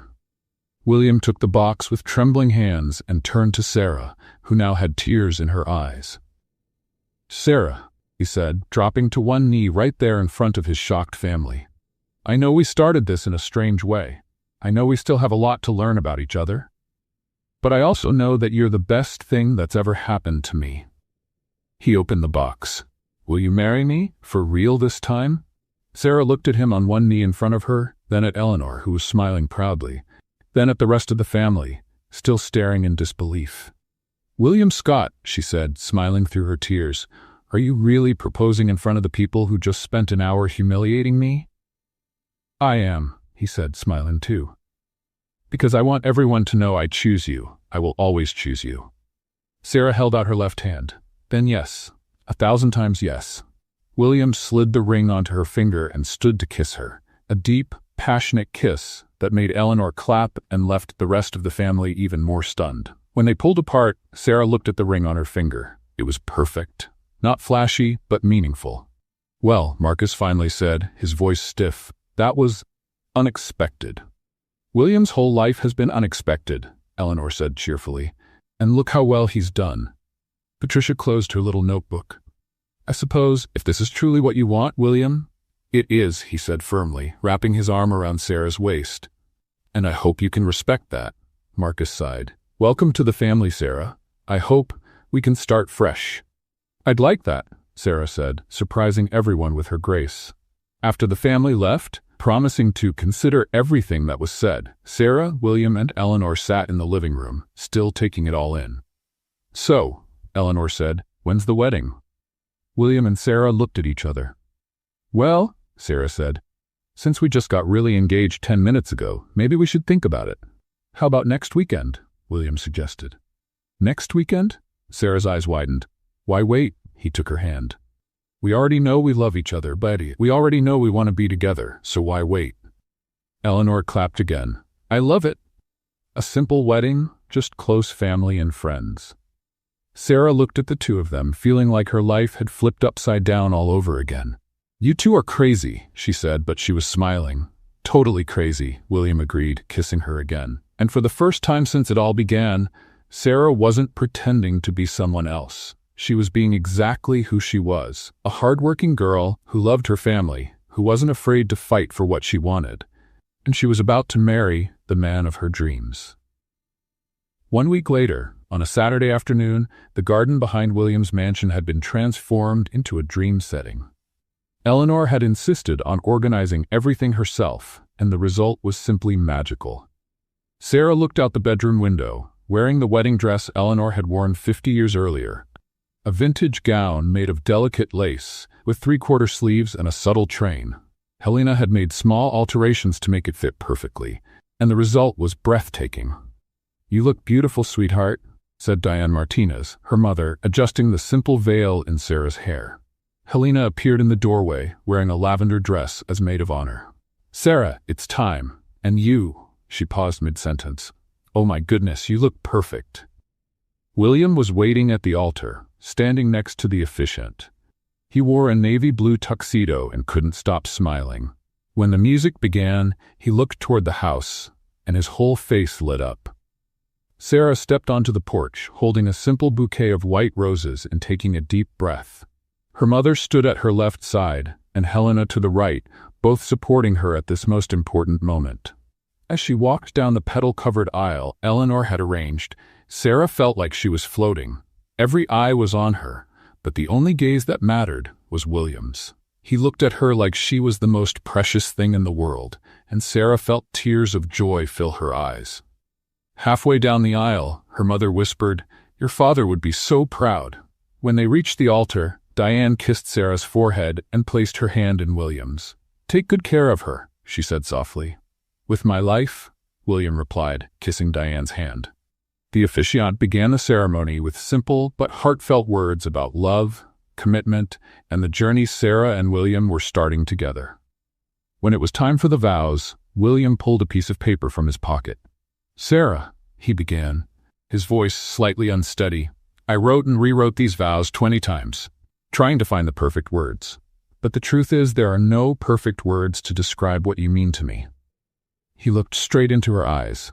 William took the box with trembling hands and turned to Sarah, who now had tears in her eyes. Sarah, he said, dropping to one knee right there in front of his shocked family. I know we started this in a strange way. I know we still have a lot to learn about each other. But I also know that you're the best thing that's ever happened to me. He opened the box. Will you marry me? For real this time? Sarah looked at him on one knee in front of her, then at Eleanor, who was smiling proudly, then at the rest of the family, still staring in disbelief. William Scott, she said, smiling through her tears, are you really proposing in front of the people who just spent an hour humiliating me? I am, he said, smiling too. Because I want everyone to know I choose you. I will always choose you. Sarah held out her left hand. Then yes, 1,000 times yes. William slid the ring onto her finger and stood to kiss her, a deep, passionate kiss that made Eleanor clap and left the rest of the family even more stunned. When they pulled apart, Sarah looked at the ring on her finger. It was perfect. Not flashy, but meaningful. Well, Marcus finally said, his voice stiff, that was unexpected. William's whole life has been unexpected, Eleanor said cheerfully. And look how well he's done. Patricia closed her little notebook. I suppose, if this is truly what you want, William? It is, he said firmly, wrapping his arm around Sarah's waist. And I hope you can respect that, Marcus sighed. Welcome to the family, Sarah. I hope we can start fresh. I'd like that, Sarah said, surprising everyone with her grace. After the family left, promising to consider everything that was said, Sarah, William, and Eleanor sat in the living room, still taking it all in. So, Eleanor said, when's the wedding? William and Sarah looked at each other. Well, Sarah said, since we just got really engaged 10 minutes ago, maybe we should think about it. How about next weekend? William suggested. Next weekend? Sarah's eyes widened. Why wait? He took her hand. We already know we love each other, Betty. We already know we want to be together, so why wait? Eleanor clapped again. I love it. A simple wedding, just close family and friends. Sarah looked at the two of them, feeling like her life had flipped upside down all over again. You two are crazy, she said, but she was smiling. Totally crazy, William agreed, kissing her again. And for the first time since it all began, Sarah wasn't pretending to be someone else. She was being exactly who she was, a hardworking girl who loved her family, who wasn't afraid to fight for what she wanted. And she was about to marry the man of her dreams. 1 week later, on a Saturday afternoon, the garden behind William's mansion had been transformed into a dream setting. Eleanor had insisted on organizing everything herself, and the result was simply magical. Sarah looked out the bedroom window, wearing the wedding dress Eleanor had worn 50 years earlier. A vintage gown made of delicate lace, with 3/4 sleeves and a subtle train. Helena had made small alterations to make it fit perfectly, and the result was breathtaking. You look beautiful, sweetheart, said Diane Martinez, her mother, adjusting the simple veil in Sarah's hair. Helena appeared in the doorway, wearing a lavender dress as maid of honor. Sarah, it's time. And you, She paused mid-sentence. "Oh my goodness, you look perfect." William was waiting at the altar, standing next to the officiant. He wore a navy blue tuxedo and couldn't stop smiling. When the music began, he looked toward the house, and his whole face lit up. Sarah stepped onto the porch, holding a simple bouquet of white roses and taking a deep breath. Her mother stood at her left side, and Helena to the right, both supporting her at this most important moment. As she walked down the petal-covered aisle Eleanor had arranged, Sarah felt like she was floating. Every eye was on her, but the only gaze that mattered was William's. He looked at her like she was the most precious thing in the world, and Sarah felt tears of joy fill her eyes. Halfway down the aisle, her mother whispered, "Your father would be so proud." When they reached the altar, Diane kissed Sarah's forehead and placed her hand in William's. "Take good care of her," she said softly. "With my life," William replied, kissing Diane's hand. The officiant began the ceremony with simple but heartfelt words about love, commitment, and the journey Sarah and William were starting together. When it was time for the vows, William pulled a piece of paper from his pocket. "Sarah," he began, his voice slightly unsteady, "I wrote and rewrote these vows 20 times, trying to find the perfect words. But the truth is there are no perfect words to describe what you mean to me." He looked straight into her eyes.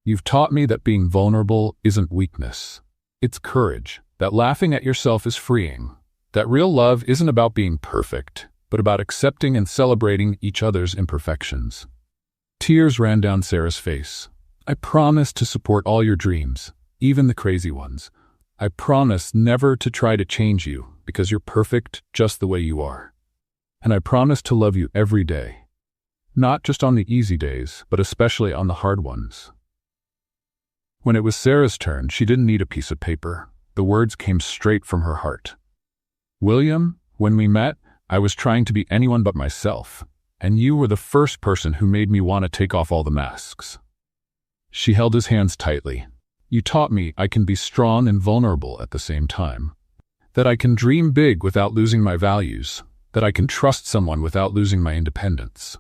"You've taught me that being vulnerable isn't weakness. It's courage, that laughing at yourself is freeing, that real love isn't about being perfect, but about accepting and celebrating each other's imperfections." Tears ran down Sarah's face. "I promise to support all your dreams, even the crazy ones. I promise never to try to change you because you're perfect just the way you are. And I promise to love you every day. Not just on the easy days, but especially on the hard ones." When it was Sarah's turn, she didn't need a piece of paper. The words came straight from her heart. "William, when we met, I was trying to be anyone but myself, and you were the first person who made me want to take off all the masks." She held his hands tightly. "You taught me I can be strong and vulnerable at the same time. That I can dream big without losing my values. That I can trust someone without losing my independence.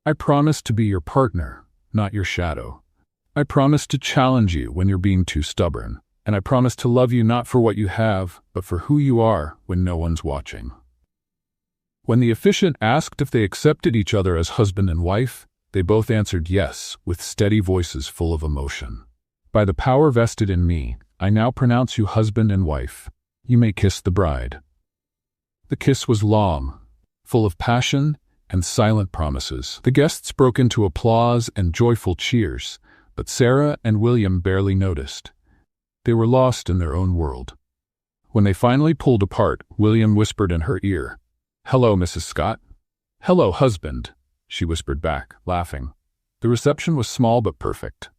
I promise to be your partner, not your shadow. I promise to challenge you when you're being too stubborn. And I promise to love you not for what you have, but for who you are when no one's watching." When the officiant asked if they accepted each other as husband and wife, they both answered yes, with steady voices full of emotion. "By the power vested in me, I now pronounce you husband and wife. You may kiss the bride." The kiss was long, full of passion and silent promises. The guests broke into applause and joyful cheers, but Sarah and William barely noticed. They were lost in their own world. When they finally pulled apart, William whispered in her ear, "Hello, Mrs. Scott." "Hello, husband," she whispered back, laughing. The reception was small but perfect.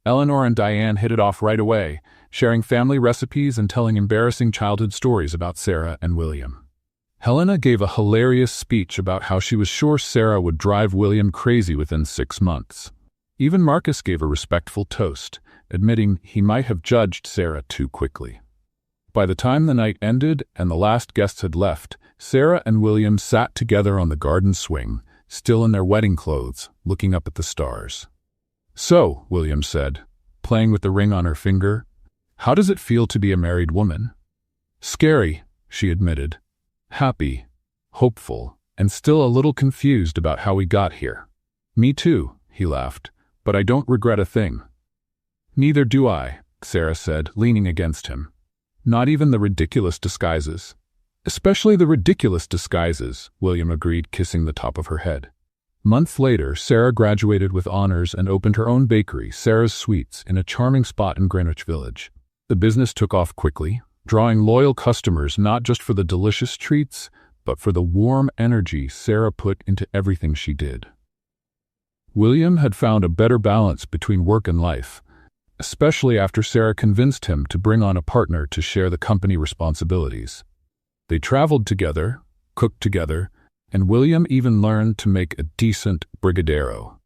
Eleanor and Diane hit it off right away, sharing family recipes and telling embarrassing childhood stories about Sarah and William. Helena gave a hilarious speech about how she was sure Sarah would drive William crazy within 6 months. Even Marcus gave a respectful toast, admitting he might have judged Sarah too quickly. By the time the night ended and the last guests had left, Sarah and William sat together on the garden swing, still in their wedding clothes, looking up at the stars. "So," William said, playing with the ring on her finger, "how does it feel to be a married woman?" "Scary," she admitted. "Happy, hopeful, and still a little confused about how we got here." "Me too," he laughed, "but I don't regret a thing." "Neither do I," Sarah said, leaning against him. "Not even the ridiculous disguises." "Especially the ridiculous disguises," William agreed, kissing the top of her head. Months later, Sarah graduated with honors and opened her own bakery, Sarah's Sweets, in a charming spot in Greenwich Village. The business took off quickly, drawing loyal customers not just for the delicious treats, but for the warm energy Sarah put into everything she did. William had found a better balance between work and life, especially after Sarah convinced him to bring on a partner to share the company responsibilities. They traveled together, cooked together, and William even learned to make a decent brigadeiro.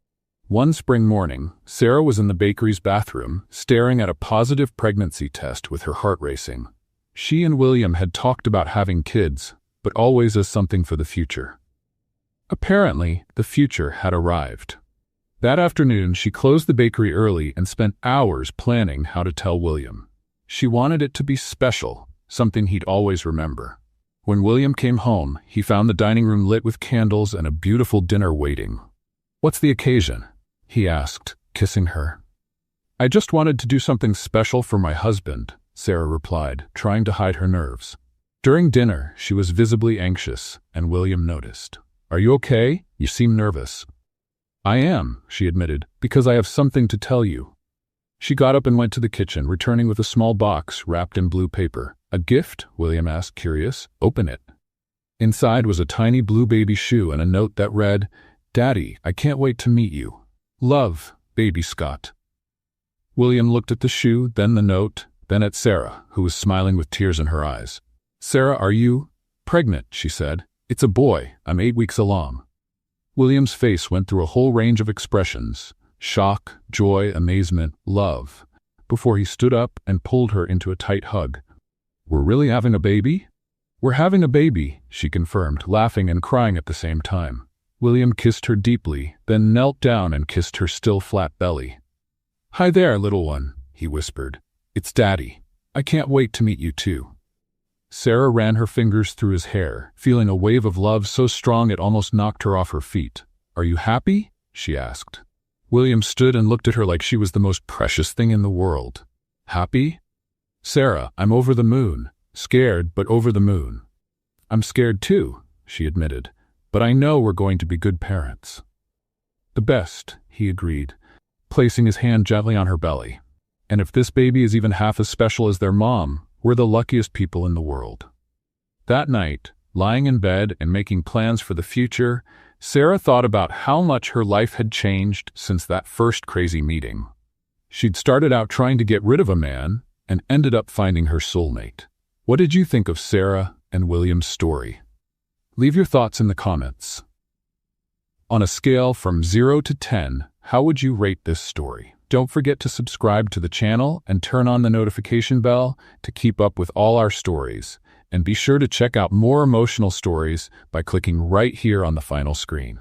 One spring morning, Sarah was in the bakery's bathroom, staring at a positive pregnancy test with her heart racing. She and William had talked about having kids, but always as something for the future. Apparently, the future had arrived. That afternoon, she closed the bakery early and spent hours planning how to tell William. She wanted it to be special, something he'd always remember. When William came home, he found the dining room lit with candles and a beautiful dinner waiting. "What's the occasion?" he asked, kissing her. "I just wanted to do something special for my husband," Sarah replied, trying to hide her nerves. During dinner, she was visibly anxious, and William noticed. "Are you okay? You seem nervous." "I am," she admitted, "because I have something to tell you." She got up and went to the kitchen, returning with a small box wrapped in blue paper. "A gift?" William asked, curious. "Open it." Inside was a tiny blue baby shoe and a note that read, "Daddy, I can't wait to meet you. Love, Baby Scott." William looked at the shoe, then the note, then at Sarah, who was smiling with tears in her eyes. "Sarah, are you pregnant?" she said. "It's a boy. I'm 8 weeks along." William's face went through a whole range of expressions: shock, joy, amazement, love, before he stood up and pulled her into a tight hug. "We're really having a baby?" "We're having a baby," she confirmed, laughing and crying at the same time. William kissed her deeply, then knelt down and kissed her still flat belly. "Hi there, little one," he whispered. "It's Daddy. I can't wait to meet you too." Sarah ran her fingers through his hair, feeling a wave of love so strong it almost knocked her off her feet. "Are you happy?" she asked. William stood and looked at her like she was the most precious thing in the world. "Happy?" "Sarah, I'm over the moon. Scared, but over the moon." "I'm scared too," she admitted, "but I know we're going to be good parents." "The best," he agreed, placing his hand gently on her belly. "And if this baby is even half as special as their mom, we're the luckiest people in the world." That night, lying in bed and making plans for the future, Sarah thought about how much her life had changed since that first crazy meeting. She'd started out trying to get rid of a man and ended up finding her soulmate. What did you think of Sarah and William's story? Leave your thoughts in the comments. On a scale from 0 to 10, how would you rate this story? Don't forget to subscribe to the channel and turn on the notification bell to keep up with all our stories. And be sure to check out more emotional stories by clicking right here on the final screen.